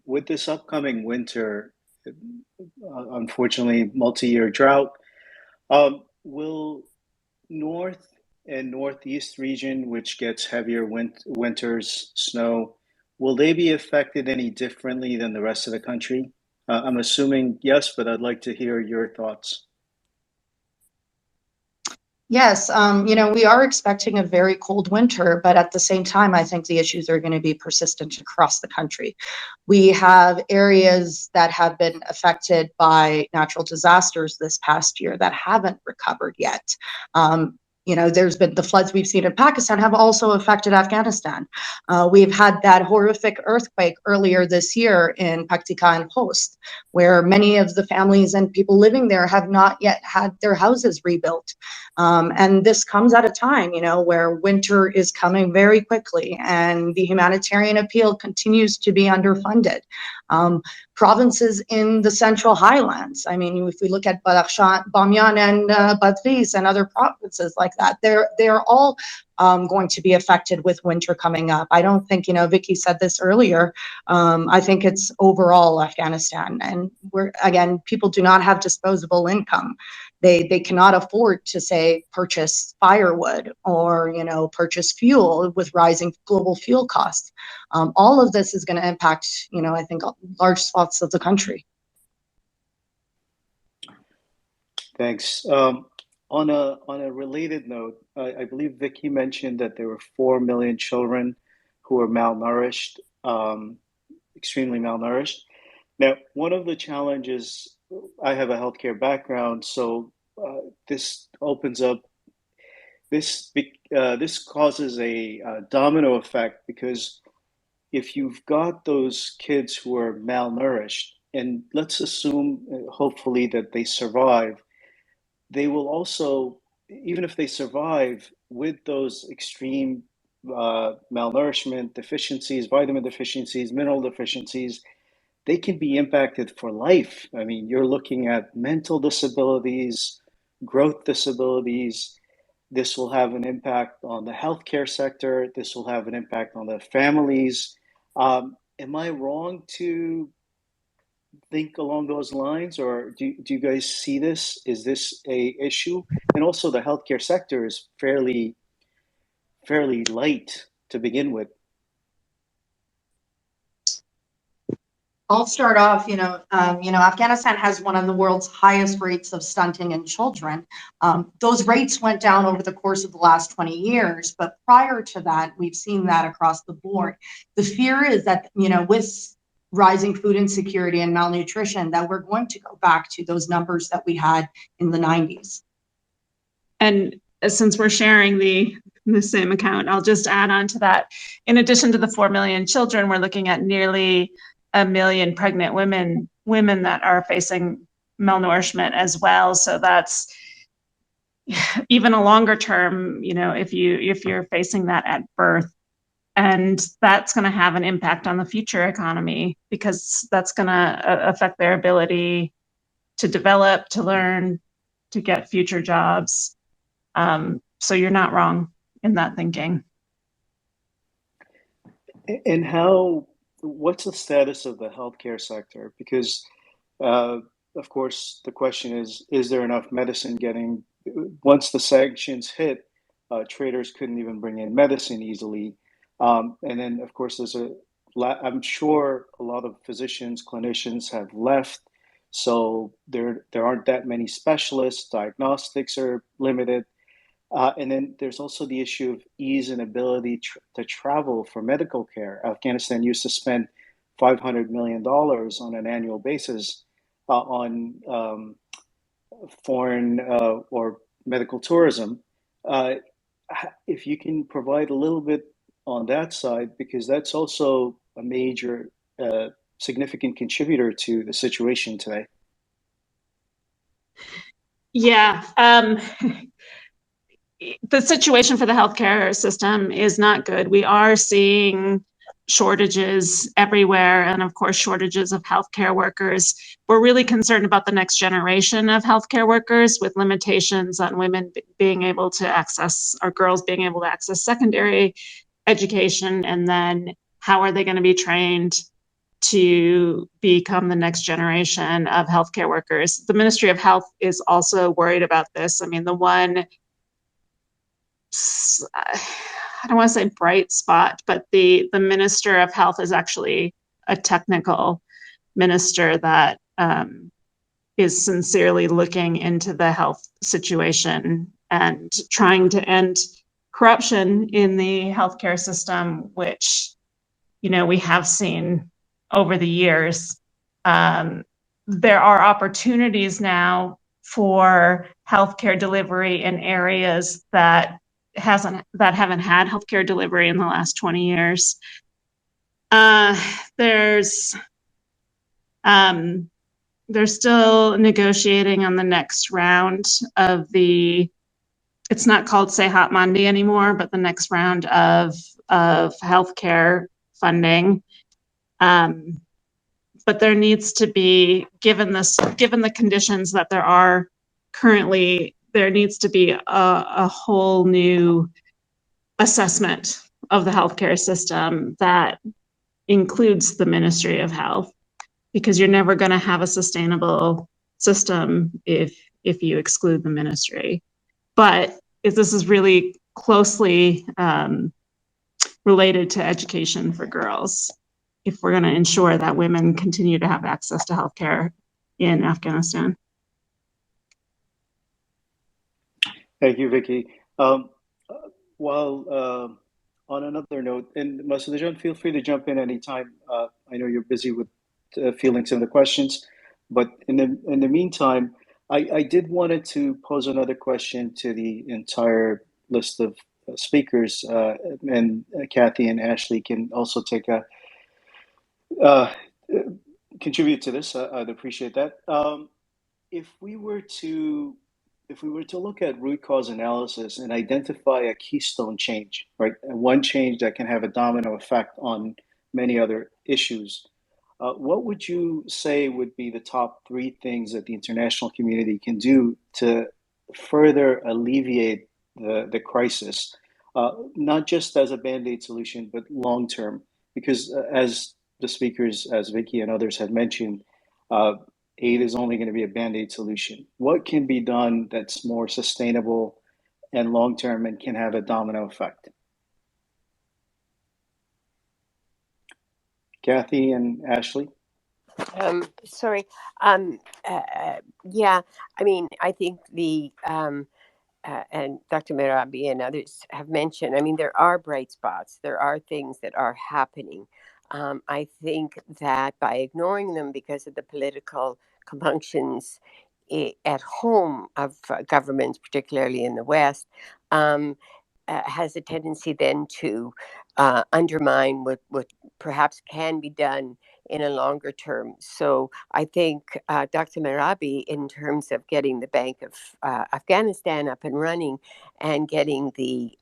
with this upcoming winter, unfortunately, multi-year drought, will North and Northeast region, which gets heavier winters, snow, will they be affected any differently than the rest of the country? I'm assuming yes, but I'd like to hear your thoughts. Yes, we are expecting a very cold winter, but at the same time, I think the issues are going to be persistent across the country. We have areas that have been affected by natural disasters this past year that haven't recovered yet. There's been the floods we've seen in Pakistan have also affected Afghanistan. We've had that horrific earthquake earlier this year in Paktika and Khost, where many of the families and people living there have not yet had their houses rebuilt. And this comes at a time, where winter is coming very quickly and the humanitarian appeal continues to be underfunded. Provinces in the Central Highlands, if we look at Badakhshan, Bamyan and Badghis and other provinces like that, they're all going to be affected with winter coming up. I don't think, Vicki said this earlier, I think it's overall Afghanistan. And people do not have disposable income. They cannot afford to, say, purchase firewood or, purchase fuel with rising global fuel costs. All of this is going to impact, I think, large swaths of the country. Thanks. On a related note, I believe Vicki mentioned that there were 4 million children who are malnourished, extremely malnourished. Now, one of the challenges, I have a healthcare background, so this opens up, this causes a domino effect, because if you've got those kids who are malnourished, and let's assume, hopefully, that they survive, they will also, even if they survive with those extreme malnourishment deficiencies, vitamin deficiencies, mineral deficiencies, they can be impacted for life. You're looking at mental disabilities, growth disabilities. This will have an impact on the healthcare sector. This will have an impact on the families. Am I wrong to think along those lines, or do you guys see this? Is this a issue? And also, the healthcare sector is fairly light to begin with. I'll start off, Afghanistan has one of the world's highest rates of stunting in children. Those rates went down over the course of the last 20 years, but prior to that, we've seen that across the board. The fear is that, with rising food insecurity and malnutrition, that we're going to go back to those numbers that we had in the 90s. And since we're sharing the same account, I'll just add on to that. In addition to the 4 million children, we're looking at nearly 1 million pregnant women that are facing malnourishment as well. So that's even a longer term, if you're facing that at birth, and that's going to have an impact on the future economy, because that's going to affect their ability to develop, to learn, to get future jobs. So you're not wrong in that thinking. And what's the status of the healthcare sector? Because, of course, the question is there enough medicine getting, once the sanctions hit, traders couldn't even bring in medicine easily. And then, of course, there's a I'm sure a lot of physicians, clinicians have left, so there aren't that many specialists. Diagnostics are limited, and then there's also the issue of ease and ability to travel for medical care. Afghanistan used to spend $500 million on an annual basis on foreign or medical tourism. Uh, if you can provide a little bit on that side, because that's also a major, significant contributor to the situation today. Yeah. The situation for the healthcare system is not good. We are seeing shortages everywhere, and of course, shortages of healthcare workers. We're really concerned about the next generation of healthcare workers, with limitations on women being able to access, or girls being able to access secondary education, and then how are they going to be trained to become the next generation of healthcare workers. The Ministry of Health is also worried about this. I mean, the one, I don't want to say bright spot, but the Minister of Health is actually a technical minister that is sincerely looking into the health situation and trying to end corruption in the healthcare system, which, you know, we have seen over the years. There are opportunities now for healthcare delivery in areas that haven't had healthcare delivery in the last 20 years. They're still negotiating on the next round of it's not called Sehat Mandi anymore, but the next round of healthcare funding. But there needs to be, given the conditions that there are currently, there needs to be a whole new assessment of the healthcare system that includes the Ministry of Health, because you're never going to have a sustainable system if you exclude the ministry. But this is really closely related to education for girls, if we're going to ensure that women continue to have access to healthcare in Afghanistan. Thank you, Vicki. While on another note, and Mahnaz, feel free to jump in anytime. I know you're busy with fielding some of the questions, but in the meantime, I did wanted to pose another question to the entire list of speakers, and Kathy and Ashley can also take a contribute to this. I'd appreciate that. If we were to look at root cause analysis and identify a keystone change, right, and one change that can have a domino effect on many other issues, what would you say would be the top 3 things that the international community can do to further alleviate the crisis, not just as a band-aid solution, but long term? Because as the speakers, as Vicki and others had mentioned, aid is only going to be a band-aid solution. What can be done that's more sustainable and long-term and can have a domino effect? Kathy and Ashley? Sorry. Yeah, I mean, I think and Dr. Mehrabi and others have mentioned, I mean, there are bright spots. There are things that are happening. I think that by ignoring them because of the political compunctions at home of governments, particularly in the West, has a tendency then to undermine what perhaps can be done in a longer term. So I think Dr. Mehrabi, in terms of getting the Bank of Afghanistan up and running and getting the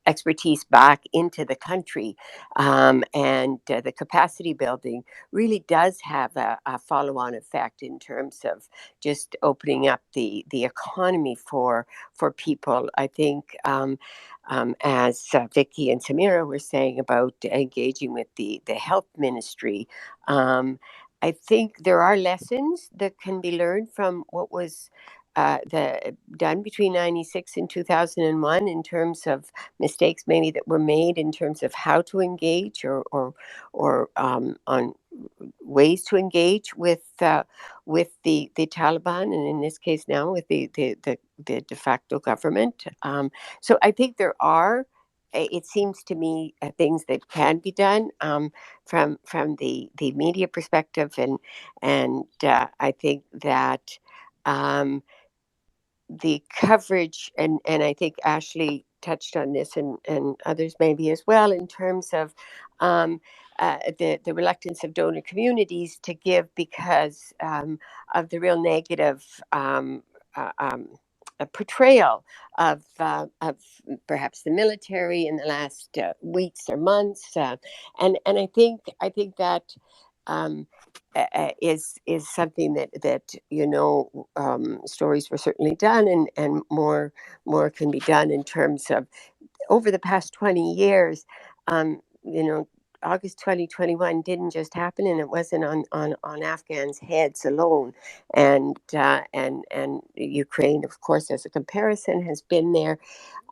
expertise back into the country, and the capacity building really does have a follow-on effect in terms of just opening up the economy for people. I think as Vicki and Samira were saying about engaging with the health ministry, I think there are lessons that can be learned from what was done between 96 and 2001 in terms of mistakes maybe that were made in terms of how to engage or on ways to engage with the Taliban, and in this case now with the de facto government. So I think there are, it seems to me, things that can be done from the media perspective, and I think that the coverage, and I think Ashley touched on this, and others maybe as well, in terms of the reluctance of donor communities to give because of the real negative a portrayal of perhaps the military in the last weeks or months, and I think that is something that stories were certainly done, and more can be done in terms of over the past 20 years. August 2021 didn't just happen, and it wasn't on Afghans' heads alone. And Ukraine, of course, as a comparison, has been there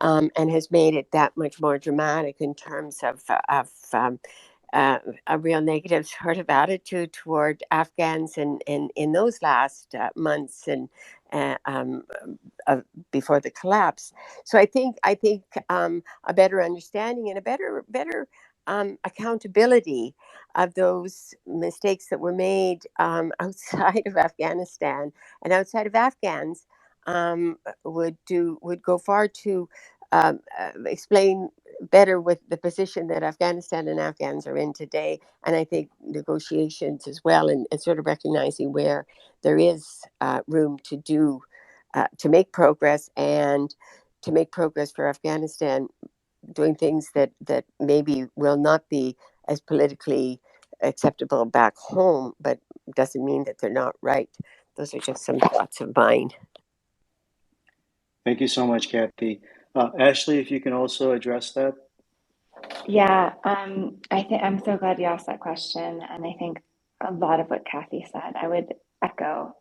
and has made it that much more dramatic in terms of a real negative sort of attitude toward Afghans in those last months and before the collapse. So I think a better understanding and a better accountability of those mistakes that were made outside of Afghanistan and outside of Afghans would go far to explain better with the position that Afghanistan and Afghans are in today. And I think negotiations as well, and sort of recognizing where there is room to make progress, and to make progress for Afghanistan, doing things that maybe will not be as politically acceptable back home, but doesn't mean that they're not right. Those are just some thoughts of mine. Thank you so much, Kathy. Ashley, if you can also address that. Yeah, I think I'm so glad you asked that question, and I think a lot of what Kathy said, I would echo.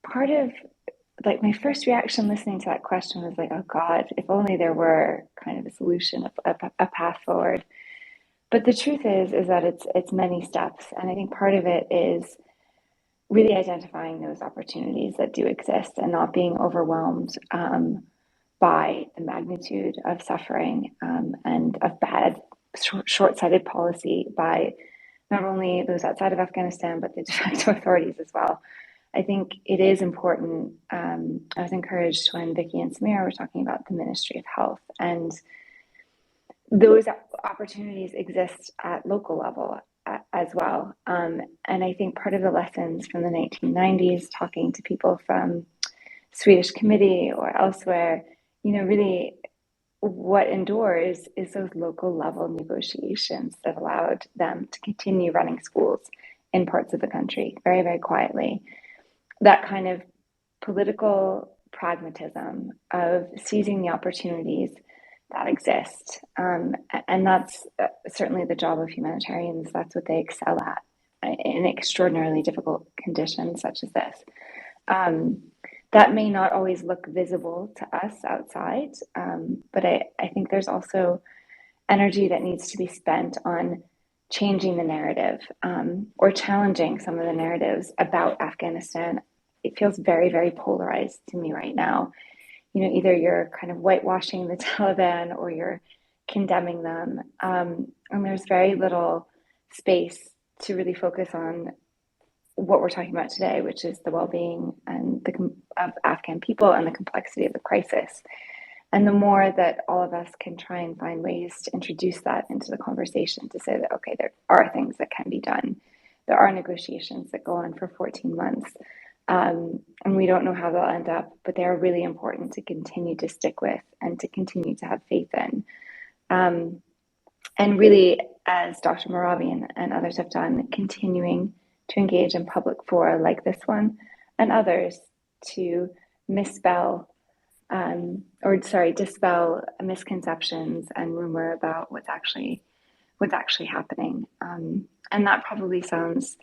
Part of like my first reaction listening to that question was like, oh God, if only there were kind of a solution, a path forward. But the truth is that it's many steps, and I think part of it is really identifying those opportunities that do exist and not being overwhelmed by the magnitude of suffering and of bad, short-sighted policy by not only those outside of Afghanistan, but the de facto authorities as well. I think it is important. I was encouraged when Vicki and Samira were talking about the Ministry of Health, and those opportunities exist at local level as well. And I think part of the lessons from the 1990s, talking to people from Swedish Committee or elsewhere, really what endures is those local level negotiations that allowed them to continue running schools in parts of the country very, very quietly. That kind of political pragmatism of seizing the opportunities that exist. And that's certainly the job of humanitarians. That's what they excel at in extraordinarily difficult conditions such as this. That may not always look visible to us outside, but I think there's also energy that needs to be spent on changing the narrative or challenging some of the narratives about Afghanistan. It feels very, very polarized to me right now. Either you're kind of whitewashing the Taliban or you're condemning them. And there's very little space to really focus on what we're talking about today, which is the well-being and of Afghan people and the complexity of the crisis. And the more that all of us can try and find ways to introduce that into the conversation, to say that, okay, there are things that can be done. There are negotiations that go on for 14 months. And we don't know how they'll end up, but they are really important to continue to stick with and to continue to have faith in. And really, as Dr. Mehrabi and others have done, continuing to engage in public fora like this one and others to dispel misconceptions and rumor about what's actually happening. And that probably sounds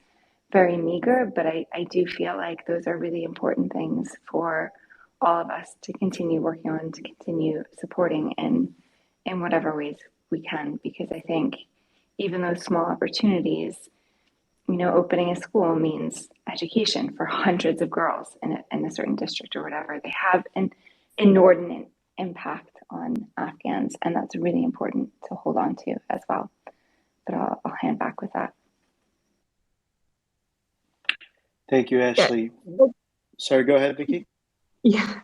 very meager, but I do feel like those are really important things for all of us to continue working on, to continue supporting in whatever ways we can, because I think even those small opportunities, opening a school means education for hundreds of girls in a certain district or whatever. They have an inordinate impact on Afghans, and that's really important to hold on to as well. But I'll hand back with that. Thank you, Ashley. Yeah. Sorry, go ahead, Vicki. Yeah,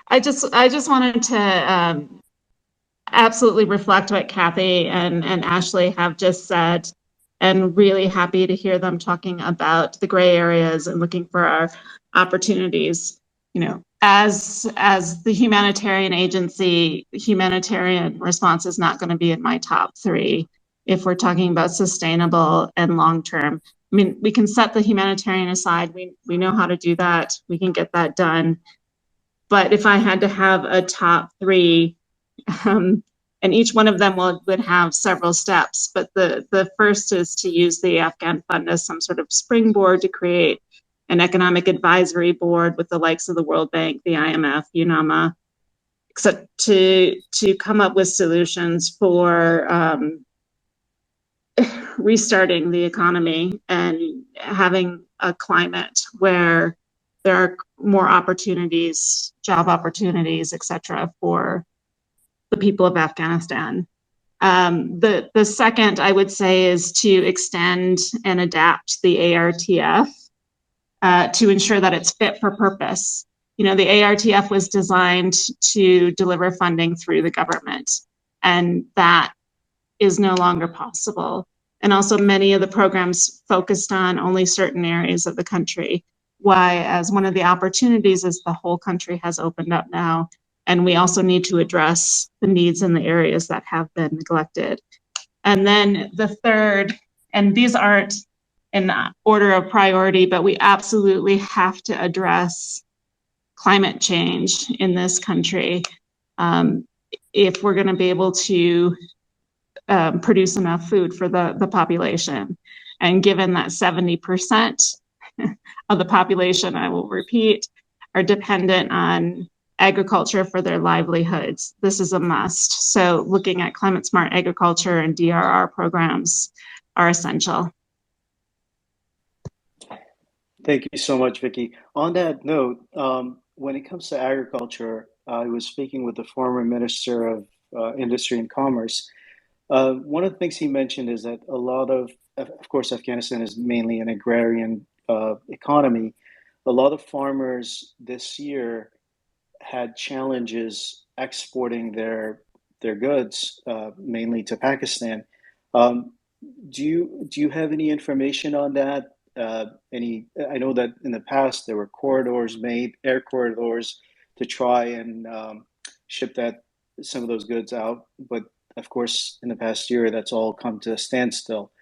I just wanted to absolutely reflect what Kathy and Ashley have just said, and really happy to hear them talking about the gray areas and looking for our opportunities. As the humanitarian agency, humanitarian response is not going to be in my top 3 if we're talking about sustainable and long term. I mean, we can set the humanitarian aside. We know how to do that. We can get that done. But if I had to have a top 3, and each one of them would have several steps, but the first is to use the Afghan fund as some sort of springboard to create an economic advisory board with the likes of the World Bank, the IMF, UNAMA, except to come up with solutions for restarting the economy and having a climate where there are more opportunities, job opportunities, et cetera, for the people of Afghanistan. The second, I would say, is to extend and adapt the ARTF to ensure that it's fit for purpose. The ARTF was designed to deliver funding through the government, and that is no longer possible. And also many of the programs focused on only certain areas of the country. Why, as one of the opportunities is the whole country has opened up now, and we also need to address the needs in the areas that have been neglected. And then the third, and these aren't in order of priority, but we absolutely have to address climate change in this country if we're going to be able to produce enough food for the population. And given that 70% of the population, I will repeat, are dependent on agriculture for their livelihoods, this is a must. So looking at climate smart agriculture and DRR programs are essential. Thank you so much, Vicki. On that note, when it comes to agriculture, I was speaking with the former Minister of Industry and Commerce. One of the things he mentioned is that a lot of course, Afghanistan is mainly an agrarian economy. A lot of farmers this year had challenges exporting their goods, mainly to Pakistan. Do you have any information on that? I know that in the past there were corridors made, air corridors, to try and ship some of those goods out, but of course, in the past year, that's all come to a standstill.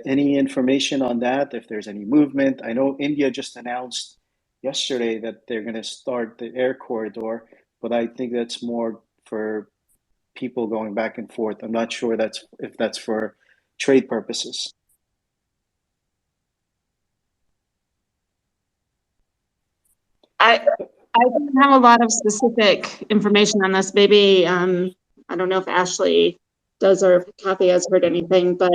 Any information on that? If there's any movement? I know India just announced yesterday that they're going to start the air corridor, but I think that's more for people going back and forth. I'm not sure if that's for trade purposes. I don't have a lot of specific information on this. Maybe I don't know if Ashley does or if Kathy has heard anything, but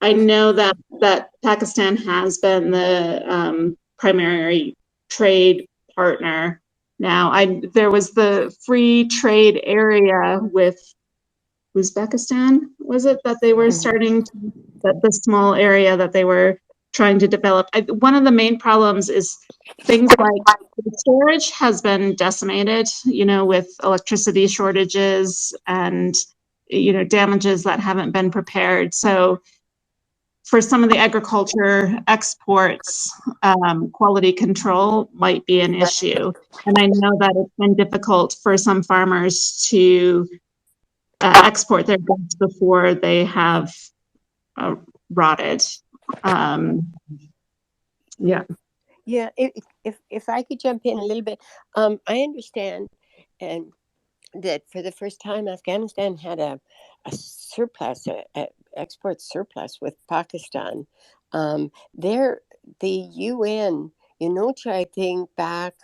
I know that Pakistan has been the primary trade partner. Now, there was the free trade area with Uzbekistan, was it, that they were starting to, that the small area that they were trying to develop. One of the main problems is things like storage has been decimated, with electricity shortages and, damages that haven't been prepared. So for some of the agriculture exports, quality control might be an issue. And I know that it's been difficult for some farmers to export their goods before they have rotted. Yeah. Yeah, if I could jump in a little bit, I understand and that for the first time, Afghanistan had a surplus, a export surplus with Pakistan. the UN, I think back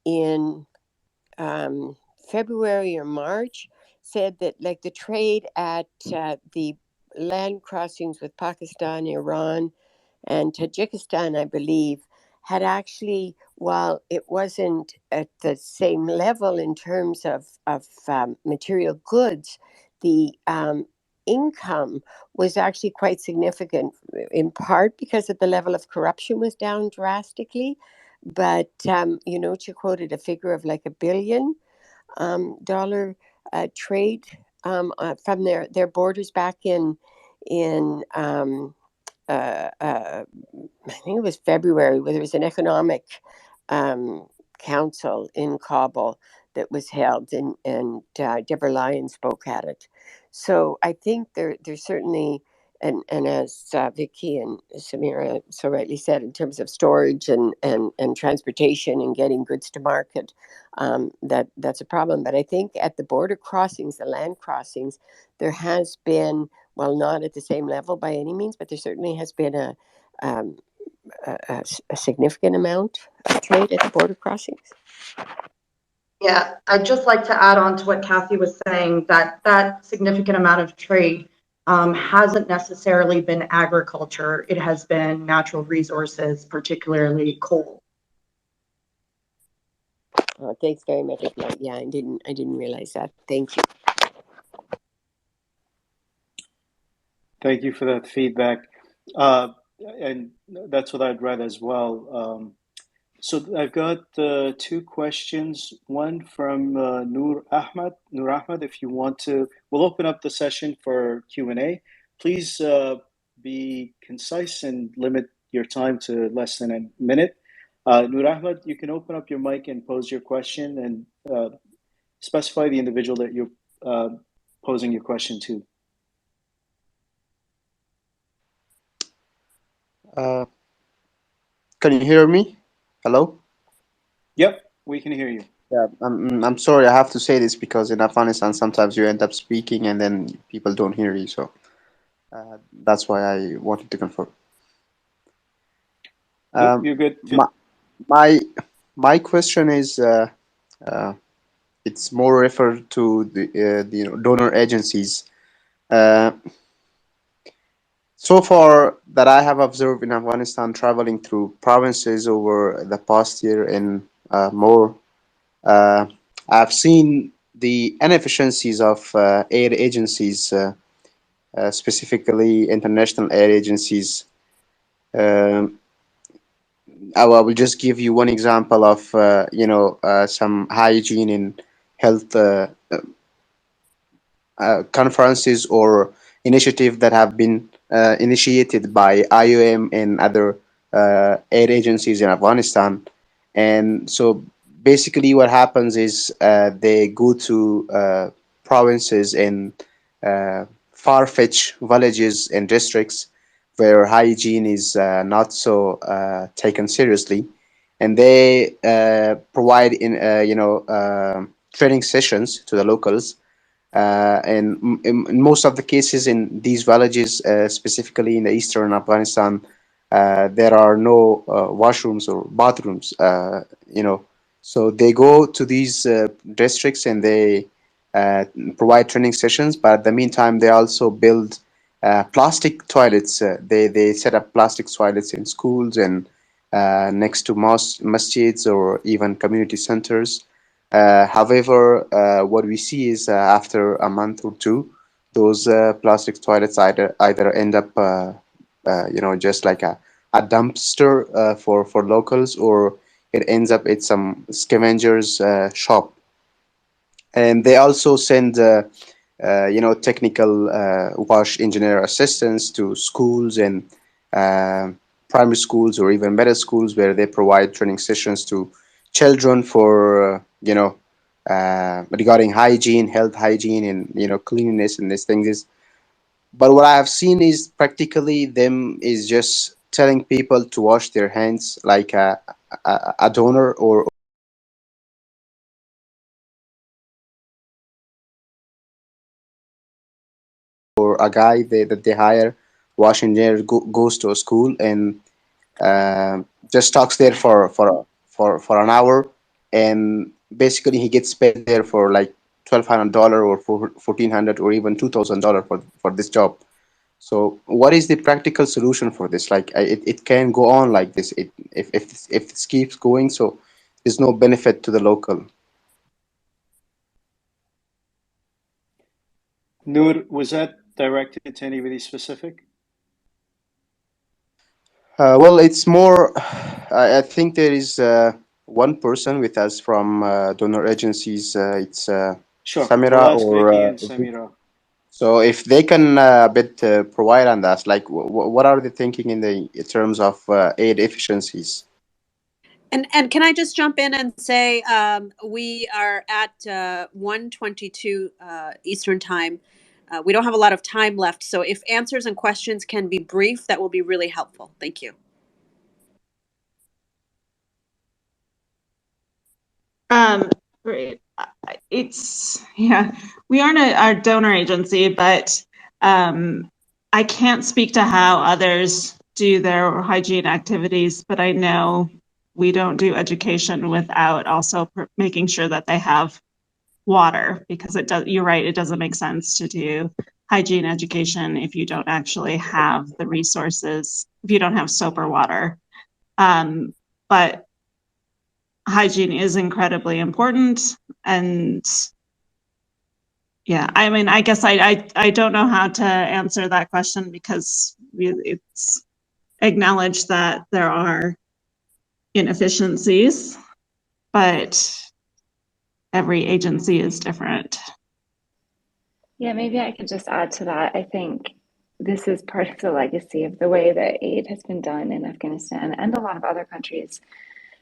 in February or March, said that like the trade at the land crossings with Pakistan, Iran, and Tajikistan, I believe, had actually, while it wasn't at the same level in terms of material goods, the income was actually quite significant, in part because of the level of corruption was down drastically. But, she quoted a figure of like $1 billion trade from their borders back in I think it was February, where there was an economic council in Kabul that was held, and Deborah Lyon spoke at it. So I think there's certainly, and as Vicki and Samira so rightly said, in terms of storage and transportation and getting goods to market, that's a problem. But I think at the border crossings, the land crossings, there has been, well, not at the same level by any means, but there certainly has been a significant amount of trade at the border crossings. Yeah, I'd just like to add on to what Kathy was saying, that that significant amount of trade hasn't necessarily been agriculture. It has been natural resources, particularly coal. Thanks very much. Yeah, I didn't realize that. Thank you. Thank you for that feedback. And that's what I'd read as well. So I've got two questions. One from Noor Ahmad. Noor Ahmad, if you want to, we'll open up the session for Q&A. Please be concise and limit your time to less than a minute. Noor Ahmad, you can open up your mic and pose your question, and specify the individual that you're posing your question to. Can you hear me? Hello? Yep, we can hear you. Yeah, I'm sorry, I have to say this because in Afghanistan sometimes you end up speaking and then people don't hear you, so that's why I wanted to confirm. Nope, you're good. My question is it's more referred to the donor agencies. So far that I have observed in Afghanistan, traveling through provinces over the past year and more, I've seen the inefficiencies of aid agencies, specifically international aid agencies. I will just give you one example of some hygiene and health conferences or initiatives that have been initiated by IOM and other aid agencies in Afghanistan. And so basically what happens is they go to provinces and far-fetched villages and districts where hygiene is not so taken seriously, and they provide training sessions to the locals. And in most of the cases in these villages, specifically in the eastern Afghanistan, there are no washrooms or bathrooms, So they go to these districts and they provide training sessions, but at the meantime, they also build plastic toilets. They set up plastic toilets in schools and next to masjids or even community centers. However, what we see is after a month or two, those plastic toilets either end up, just like a dumpster for locals, or it ends up at some scavengers shop. And they also send, technical wash engineer assistants to schools and primary schools or even middle schools, where they provide training sessions to children for, regarding hygiene, health hygiene, and, cleanliness and these things. But what I have seen is practically them is just telling people to wash their hands like a donor or a guy that they hire, wash engineer, goes to a school and just talks there for an hour, and basically he gets paid there for like $1,200 or for $1,400 or even $2,000 for this job. So what is the practical solution for this? Like it can go on like this. If this keeps going, so there's no benefit to the local. Noor, was that directed to anybody specific? Well, it's more. I think there is one person with us from donor agencies. It's Sure. We'll Samira ask or Vicki and Vicki. Samira. So if they can a bit provide on that, like what are they thinking in terms of aid efficiencies? And can I just jump in and say we are at 1:22 Eastern time. We don't have a lot of time left, so if answers and questions can be brief, that will be really helpful. Thank you. Great. We aren't a donor agency, but I can't speak to how others do their hygiene activities, but I know we don't do education without also making sure that they have water, because you're right, it doesn't make sense to do hygiene education if you don't actually have the resources, if you don't have soap or water. But hygiene is incredibly important, and I mean, I guess I don't know how to answer that question, because it's acknowledged that there are inefficiencies, but every agency is different. Yeah, maybe I could just add to that. I think this is part of the legacy of the way that aid has been done in Afghanistan and a lot of other countries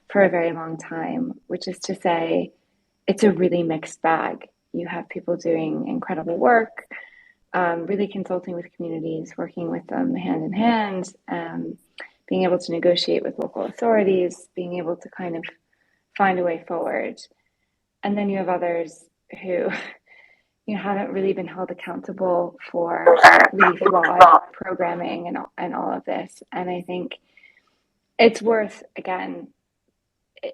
for a very long time, which is to say, it's a really mixed bag. You have people doing incredible work, really consulting with communities, working with them hand in hand, being able to negotiate with local authorities, being able to kind of find a way forward. And then you have others who haven't really been held accountable for really flawed programming and all of this. And I think it's worth, again,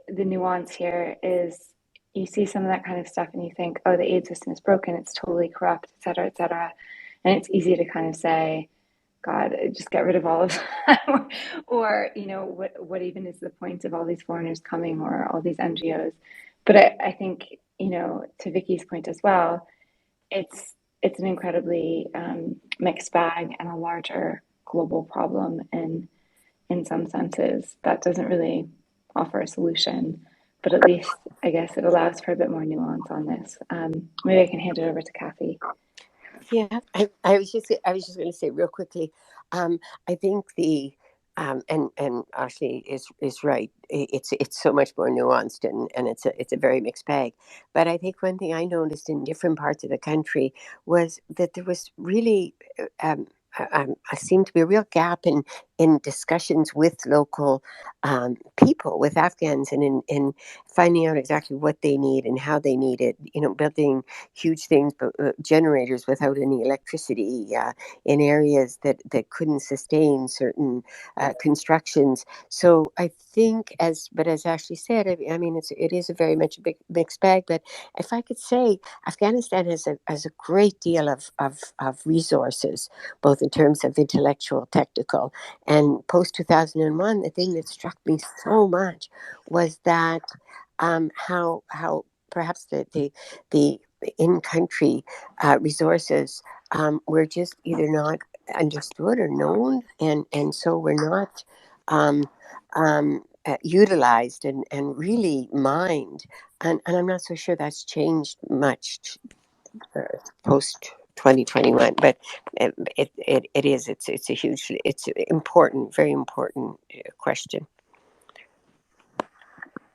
the nuance here is you see some of that kind of stuff and you think, oh, the aid system is broken, it's totally corrupt, et cetera, et cetera. And it's easy to kind of say, God, just get rid of all of that. or what even is the point of all these foreigners coming or all these NGOs? But I think, to Vicki's point as well, it's an incredibly mixed bag and a larger global problem, and in some senses that doesn't really offer a solution, but at least I guess it allows for a bit more nuance on this. Maybe I can hand it over to Kathy. Yeah, I was just going to say real quickly. I think and Ashley is right. It's so much more nuanced, and it's a very mixed bag. But I think one thing I noticed in different parts of the country was that there was really seemed to be a real gap in discussions with local people, with Afghans, and in finding out exactly what they need and how they need it. Building huge things, but generators without any electricity in areas that couldn't sustain certain constructions. So I think, as Ashley said, I mean, it is a very much a big mixed bag. But if I could say, Afghanistan has a great deal of resources, both in terms of intellectual, technical, and post 2001. The thing that struck me so much was that how perhaps the in-country resources were just either not understood or known, and so we're not utilized and really mined. And I'm not so sure that's changed much post 2021, but it's a huge, it's important, very important question.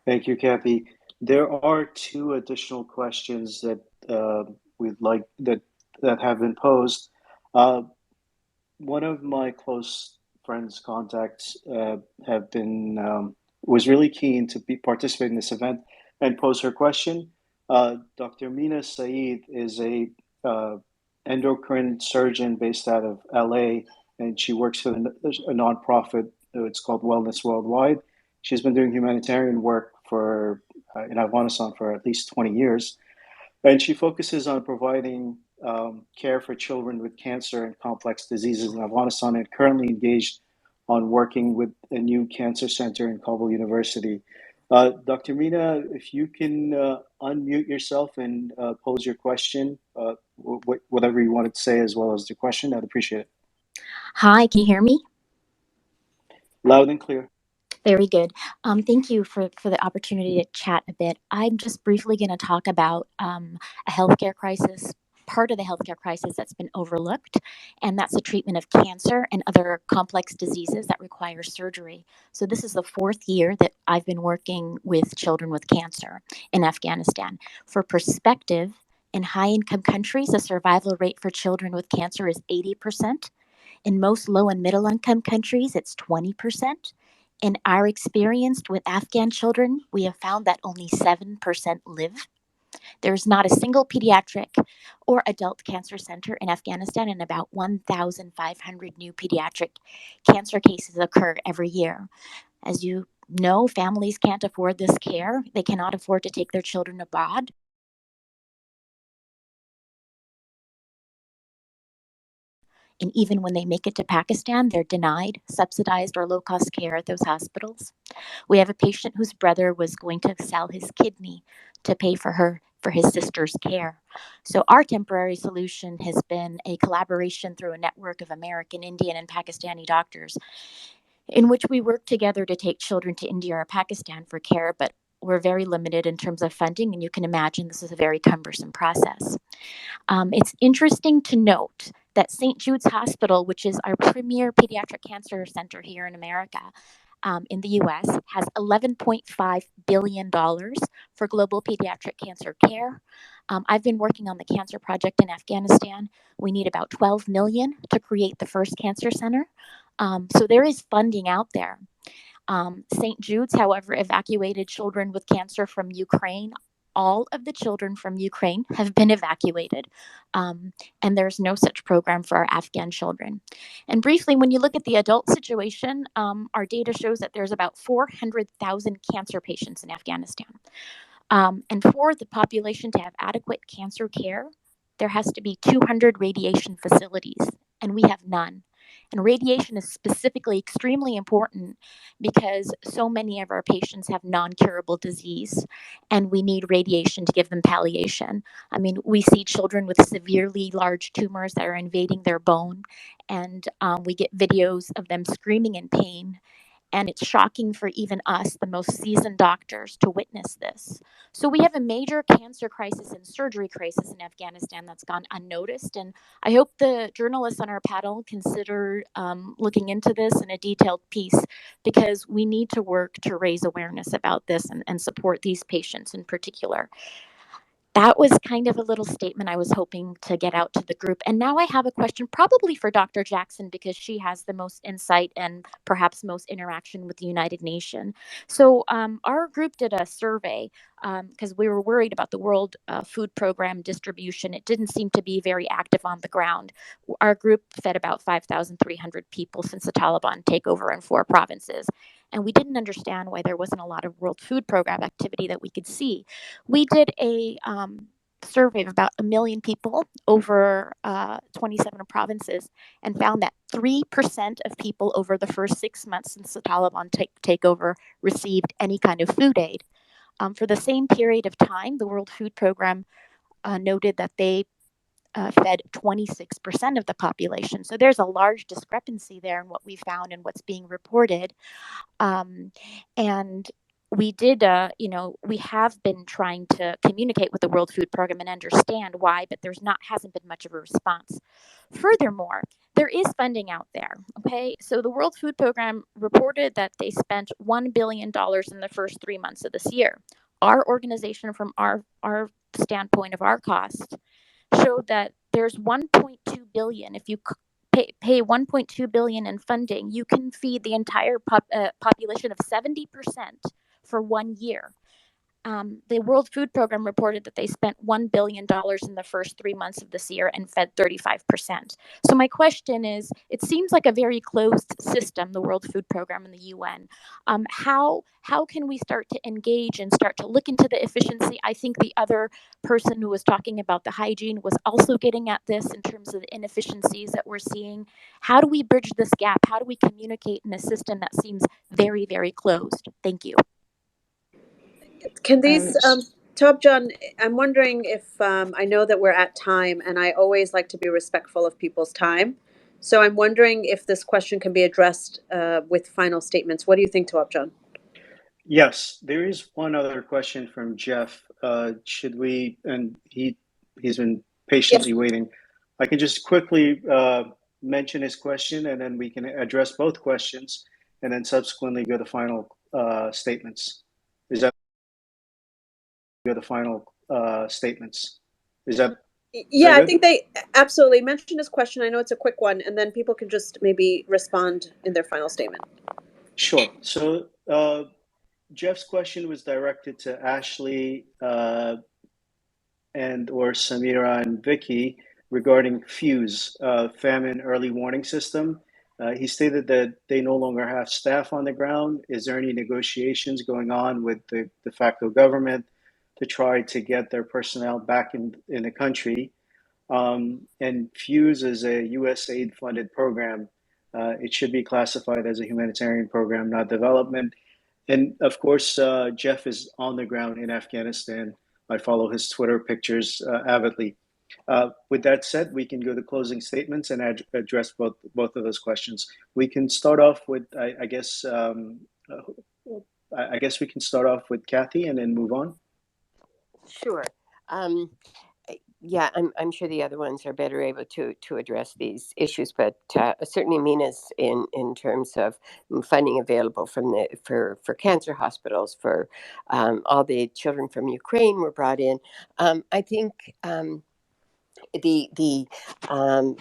Thank you, Kathy. There are two additional questions that we'd like that have been posed. One of my close friends, contacts, was really keen to participate in this event and pose her question. Dr. Mina Saeed is a endocrine surgeon based out of LA, and she works for a nonprofit It's called Wellness Worldwide. She's been doing humanitarian work for in Afghanistan for at least 20 years, and she focuses on providing care for children with cancer and complex diseases in Afghanistan, and currently engaged on working with a new cancer center in Kabul University. Dr. Mina, if you can unmute yourself and pose your question, whatever you wanted to say, as well as the question, I'd appreciate it. Hi, can you hear me? Loud and clear. Very good. Thank you for the opportunity to chat a bit. I'm just briefly going to talk about a healthcare crisis, part of the healthcare crisis that's been overlooked, and that's the treatment of cancer and other complex diseases that require surgery. So this is the 4th year that I've been working with children with cancer in Afghanistan. For perspective, in high-income countries, the survival rate for children with cancer is 80%. In most low and middle income countries, it's 20%. In our experience with Afghan children, we have found that only 7% live. There's not a single pediatric or adult cancer center in Afghanistan, and about 1,500 new pediatric cancer cases occur every year. As you know, families can't afford this care. They cannot afford to take their children abroad. And even when they make it to Pakistan, they're denied subsidized or low-cost care at those hospitals. We have a patient whose brother was going to sell his kidney to pay for his sister's care. So our temporary solution has been a collaboration through a network of American, Indian, and Pakistani doctors, in which we work together to take children to India or Pakistan for care, but we're very limited in terms of funding, and you can imagine this is a very cumbersome process. It's interesting to note that St. Jude's Hospital, which is our premier pediatric cancer center here in America, in the US, has $11.5 billion for global pediatric cancer care. I've been working on the cancer project in Afghanistan. We need about 12 million to create the first cancer center. So there is funding out there. St. Jude's, however, evacuated children with cancer from Ukraine. All of the children from Ukraine have been evacuated, and there's no such program for our Afghan children. And briefly, when you look at the adult situation, our data shows that there's about 400,000 cancer patients in Afghanistan. And for the population to have adequate cancer care, there has to be 200 radiation facilities, and we have none. And radiation is specifically extremely important because so many of our patients have non-curable disease, and we need radiation to give them palliation. I mean, we see children with severely large tumors that are invading their bone, and we get videos of them screaming in pain. And it's shocking for even us, the most seasoned doctors, to witness this. So we have a major cancer crisis and surgery crisis in Afghanistan that's gone unnoticed. And I hope the journalists on our panel consider looking into this in a detailed piece, because we need to work to raise awareness about this and support these patients in particular. That was kind of a little statement I was hoping to get out to the group. And now I have a question probably for Dr. Jackson, because she has the most insight and perhaps most interaction with the United Nations. So our group did a survey because we were worried about the World Food Program distribution. It didn't seem to be very active on the ground. Our group fed about 5,300 people since the Taliban takeover in 4 provinces. And we didn't understand why there wasn't a lot of World Food Program activity that we could see. We did a survey of about 1 million people over 27 provinces and found that 3% of people over the first 6 months since the Taliban takeover received any kind of food aid. For the same period of time, the World Food Program noted that they fed 26% of the population. So there's a large discrepancy there in what we found and what's being reported. And we did, we have been trying to communicate with the World Food Program and understand why, but hasn't been much of a response. Furthermore, there is funding out there. Okay, so the World Food Program reported that they spent $1 billion in the first 3 months of this year. Our organization, from our standpoint of our cost, showed that there's 1.2 billion. If you pay 1.2 billion in funding, you can feed the entire population of 70% for 1 year. The World Food Program reported that they spent $1 billion in the first 3 months of this year and fed 35%. So my question is, it seems like a very closed system, the World Food Program and the UN. How can we start to engage and start to look into the efficiency? I think the other person who was talking about the hygiene was also getting at this in terms of the inefficiencies that we're seeing. How do we bridge this gap? How do we communicate in a system that seems very, very closed? Thank you. Can these, Top John, I'm wondering if, I know that we're at time and I always like to be respectful of people's time. So I'm wondering if this question can be addressed with final statements. What do you think, Top John? Yes, there is one other question from Jeff. Should we, and he's been patiently waiting. I can just quickly mention his question and then we can address both questions and then subsequently go to final statements. Is that the final statements? Yeah, I think they absolutely mentioned his question. I know it's a quick one, and then people can just maybe respond in their final statement. Sure. So Jeff's question was directed to Ashley and or Samira and Vicki regarding FUSE, Famine Early Warning System. He stated that they no longer have staff on the ground. Is there any negotiations going on with the de facto government to try to get their personnel back in the country? And FUSE is a USAID funded program. It should be classified as a humanitarian program, not development. And of course, Jeff is on the ground in Afghanistan. I follow his Twitter pictures avidly. With that said, we can go to closing statements and address both of those questions. We can start off with, I guess we can start off with Kathy and then move on. Sure. Yeah, I'm sure the other ones are better able to address these issues, but certainly Mina's in terms of funding available for cancer hospitals, for all the children from Ukraine were brought in. I think the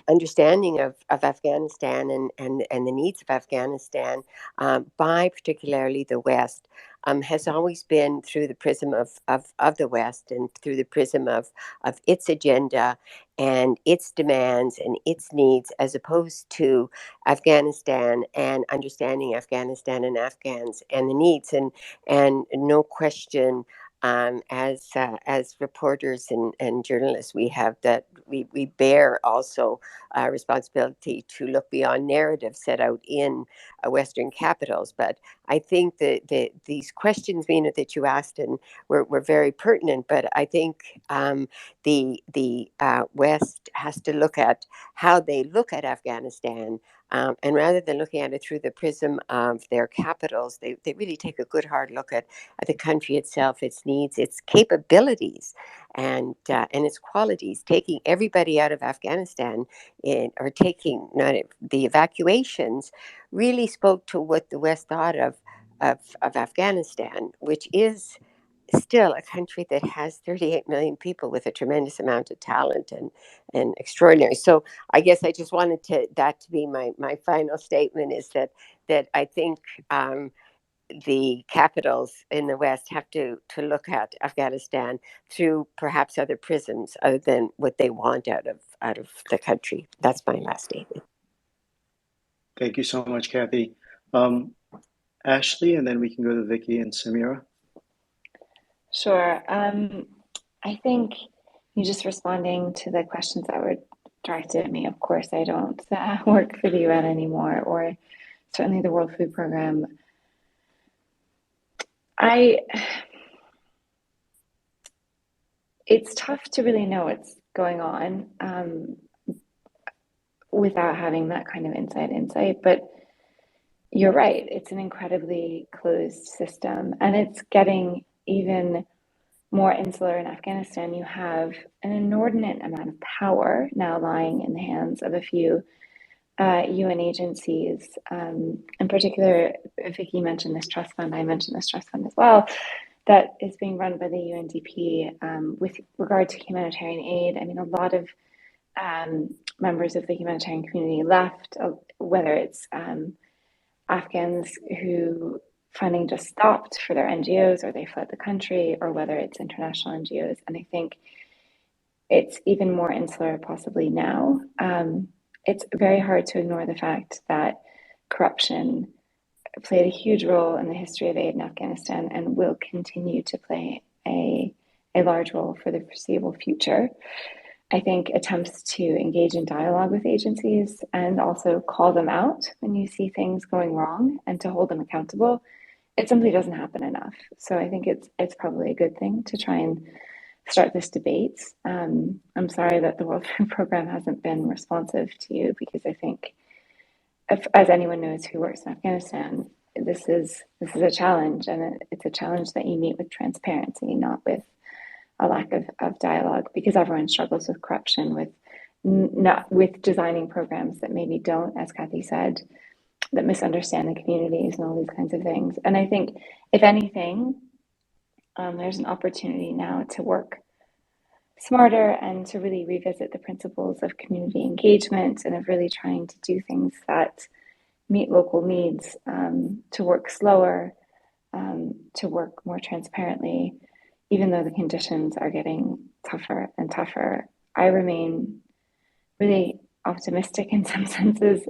understanding of Afghanistan and the needs of Afghanistan by particularly the West has always been through the prism of the West and through the prism of its agenda and its demands and its needs, as opposed to Afghanistan and understanding Afghanistan and Afghans and the needs. And no question, as reporters and journalists, we have that we bear also responsibility to look beyond narratives set out in Western capitals. But I think that these questions, Mina, that you asked and were very pertinent. But I think the West has to look at how they look at Afghanistan. And rather than looking at it through the prism of their capitals, they really take a good hard look at the country itself, its needs, its capabilities, and its qualities. Taking everybody out of Afghanistan or taking the evacuations really spoke to what the West thought of Afghanistan, which is still a country that has 38 million people with a tremendous amount of talent and extraordinary. So I guess I just wanted that to be my final statement, is that I think the capitals in the West have to look at Afghanistan through perhaps other prisms other than what they want out of the country. That's my last statement. Thank you so much, Kathy. Ashley, and then we can go to Vicki and Samira. Sure. I think you just responding to the questions that were directed at me. Of course, I don't work for the UN anymore, or certainly the World Food Program. It's tough to really know what's going on without having that kind of inside insight. But you're right, it's an incredibly closed system, and it's getting even more insular in Afghanistan. You have an inordinate amount of power now lying in the hands of a few UN agencies. In particular, Vicki mentioned this trust fund, I mentioned this trust fund as well, that is being run by the UNDP with regard to humanitarian aid. I mean, a lot of members of the humanitarian community left, whether it's Afghans who funding just stopped for their NGOs, or they fled the country, or whether it's international NGOs. And I think it's even more insular possibly now. It's very hard to ignore the fact that corruption played a huge role in the history of aid in Afghanistan and will continue to play a large role for the foreseeable future. I think attempts to engage in dialogue with agencies and also call them out when you see things going wrong and to hold them accountable, it simply doesn't happen enough. So I think it's probably a good thing to try and start this debate. I'm sorry that the World Food Program hasn't been responsive to you, because I think, as anyone knows who works in Afghanistan, this is a challenge, and it's a challenge that you meet with transparency, not with a lack of dialogue, because everyone struggles with corruption, with designing programs that maybe don't, as Kathy said, that misunderstand the communities and all these kinds of things. And I think, if anything, there's an opportunity now to work smarter and to really revisit the principles of community engagement and of really trying to do things that meet local needs, to work slower, to work more transparently, even though the conditions are getting tougher and tougher. I remain really optimistic in some senses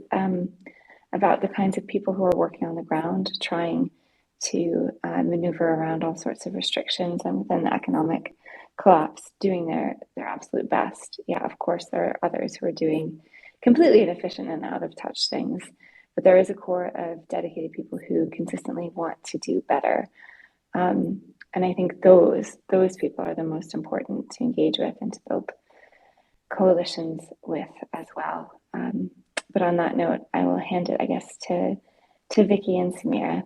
about the kinds of people who are working on the ground, trying to maneuver around all sorts of restrictions and within the economic collapse, doing their absolute best. Yeah, of course, there are others who are doing completely inefficient and out of touch things, but there is a core of dedicated people who consistently want to do better. And I think those people are the most important to engage with and to build coalitions with as well. But on that note, I will hand it, I guess, to Vicki and Samira.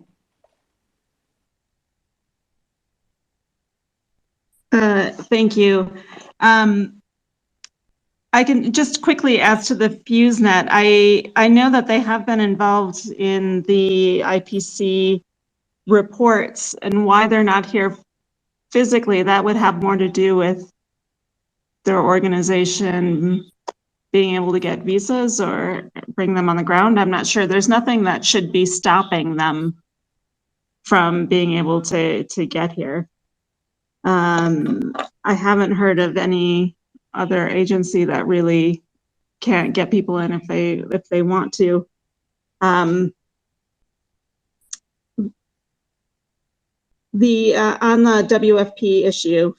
Thank you. I can just quickly add to the FuseNet. I know that they have been involved in the IPC reports, and why they're not here physically, that would have more to do with their organization being able to get visas or bring them on the ground. I'm not sure. There's nothing that should be stopping them from being able to get here. I haven't heard of any other agency that really can't get people in if they want to. On the WFP issue,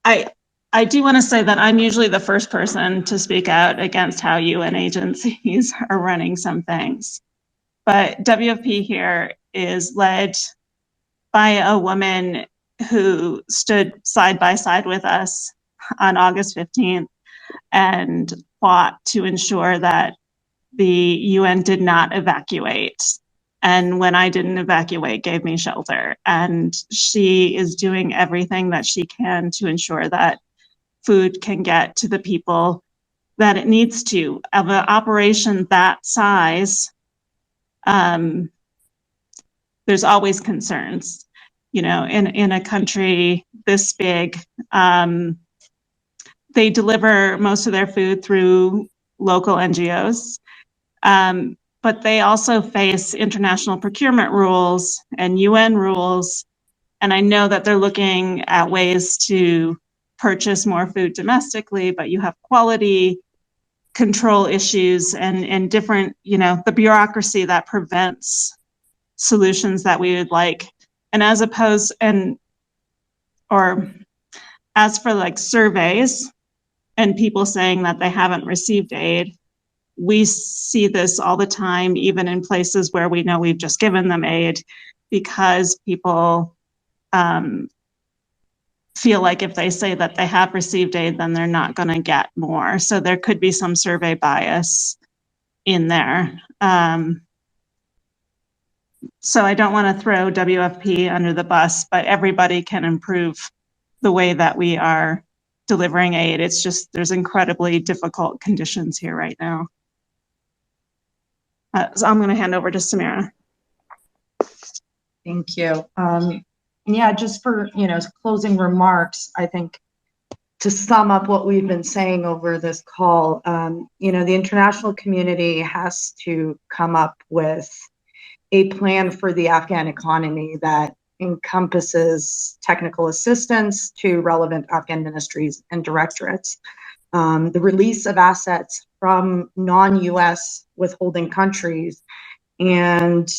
I do want to say that I'm usually the first person to speak out against how UN agencies are running some things. But WFP here is led by a woman who stood side by side with us on August 15th and fought to ensure that the UN did not evacuate. And when I didn't evacuate, gave me shelter. And she is doing everything that she can to ensure that food can get to the people that it needs to. Of an operation that size, there's always concerns. You know, in a country this big, they deliver most of their food through local NGOs, but they also face international procurement rules and UN rules. And I know that they're looking at ways to purchase more food domestically, but you have quality control issues and different, you know, the bureaucracy that prevents solutions that we would like. And as opposed, or as for like surveys and people saying that they haven't received aid, we see this all the time, even in places where we know we've just given them aid, because people feel like if they say that they have received aid, then they're not going to get more. So there could be some survey bias in there. So I don't want to throw WFP under the bus, but everybody can improve the way that we are delivering aid. It's just there's incredibly difficult conditions here right now. So I'm going to hand over to Samira. Thank you. Yeah, just for, you know, closing remarks, I think to sum up what we've been saying over this call, you know, the international community has to come up with a plan for the Afghan economy that encompasses technical assistance to relevant Afghan ministries and directorates, the release of assets from non-US withholding countries, and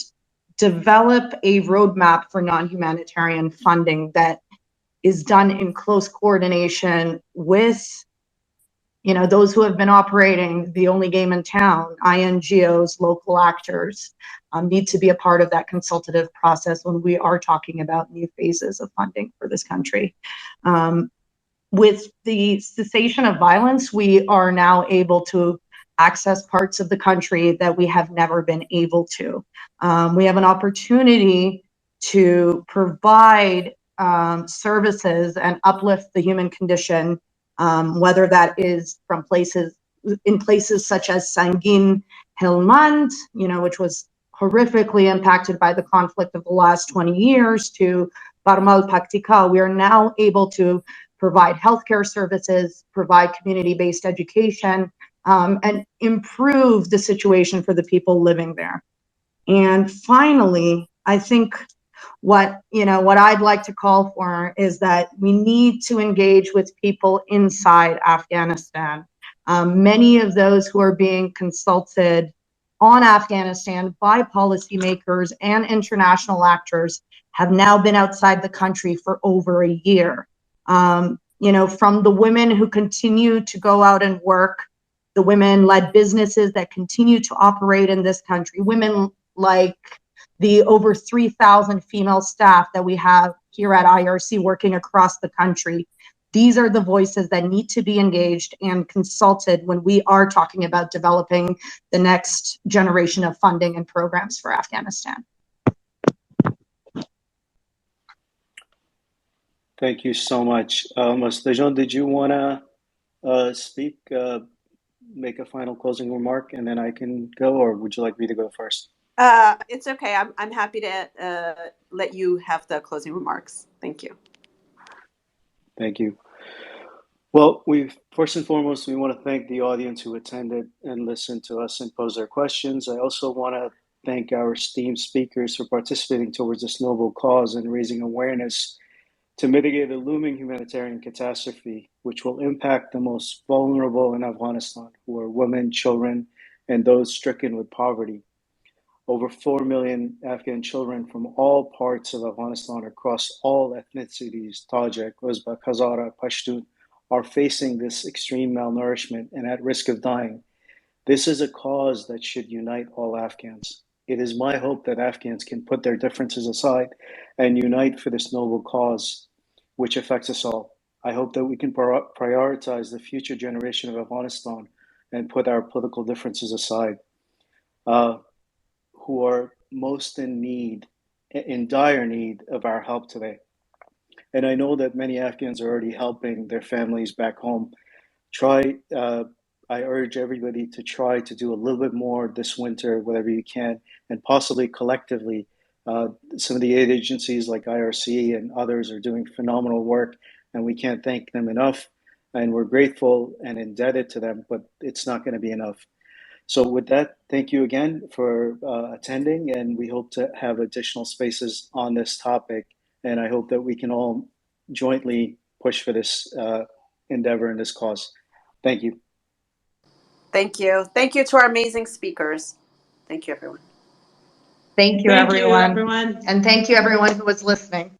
develop a roadmap for non-humanitarian funding that is done in close coordination with those who have been operating the only game in town, INGOs, local actors, need to be a part of that consultative process when we are talking about new phases of funding for this country. With the cessation of violence, we are now able to access parts of the country that we have never been able to. We have an opportunity to provide services and uplift the human condition, whether that is from places such as Sangin Helmand, which was horrifically impacted by the conflict of the last 20 years, to Barmal Paktika. We are now able to provide healthcare services, provide community-based education, and improve the situation for the people living there. And finally, I think what I'd like to call for is that we need to engage with people inside Afghanistan. Many of those who are being consulted on Afghanistan by policymakers and international actors have now been outside the country for over a year. From the women who continue to go out and work, the women-led businesses that continue to operate in this country, women like the over 3,000 female staff that we have here at IRC working across the country. These are the voices that need to be engaged and consulted when we are talking about developing the next generation of funding and programs for Afghanistan. Thank you so much. Mastajan, did you want to speak, make a final closing remark, and then I can go, or would you like me to go first? It's okay. I'm happy to let you have the closing remarks. Thank you. Thank you. Well, first and foremost, we want to thank the audience who attended and listened to us and posed their questions. I also want to thank our esteemed speakers for participating towards this noble cause and raising awareness to mitigate a looming humanitarian catastrophe, which will impact the most vulnerable in Afghanistan, who are women, children, and those stricken with poverty. Over 4 million Afghan children from all parts of Afghanistan across all ethnicities, Tajik, Uzbek, Hazara, Pashtun, are facing this extreme malnourishment and at risk of dying. This is a cause that should unite all Afghans. It is my hope that Afghans can put their differences aside and unite for this noble cause, which affects us all. I hope that we can prioritize the future generation of Afghanistan and put our political differences aside. Who are most in dire need of our help today. And I know that many Afghans are already helping their families back home. I urge everybody to try to do a little bit more this winter, whatever you can, and possibly collectively. Some of the aid agencies like IRC and others are doing phenomenal work, and we can't thank them enough. And we're grateful and indebted to them, but it's not going to be enough. So with that, thank you again for attending, and we hope to have additional spaces on this topic. And I hope that we can all jointly push for this endeavor and this cause. Thank you. Thank you. Thank you to our amazing speakers. Thank you, everyone. Thank you, everyone. And thank you, everyone who was listening.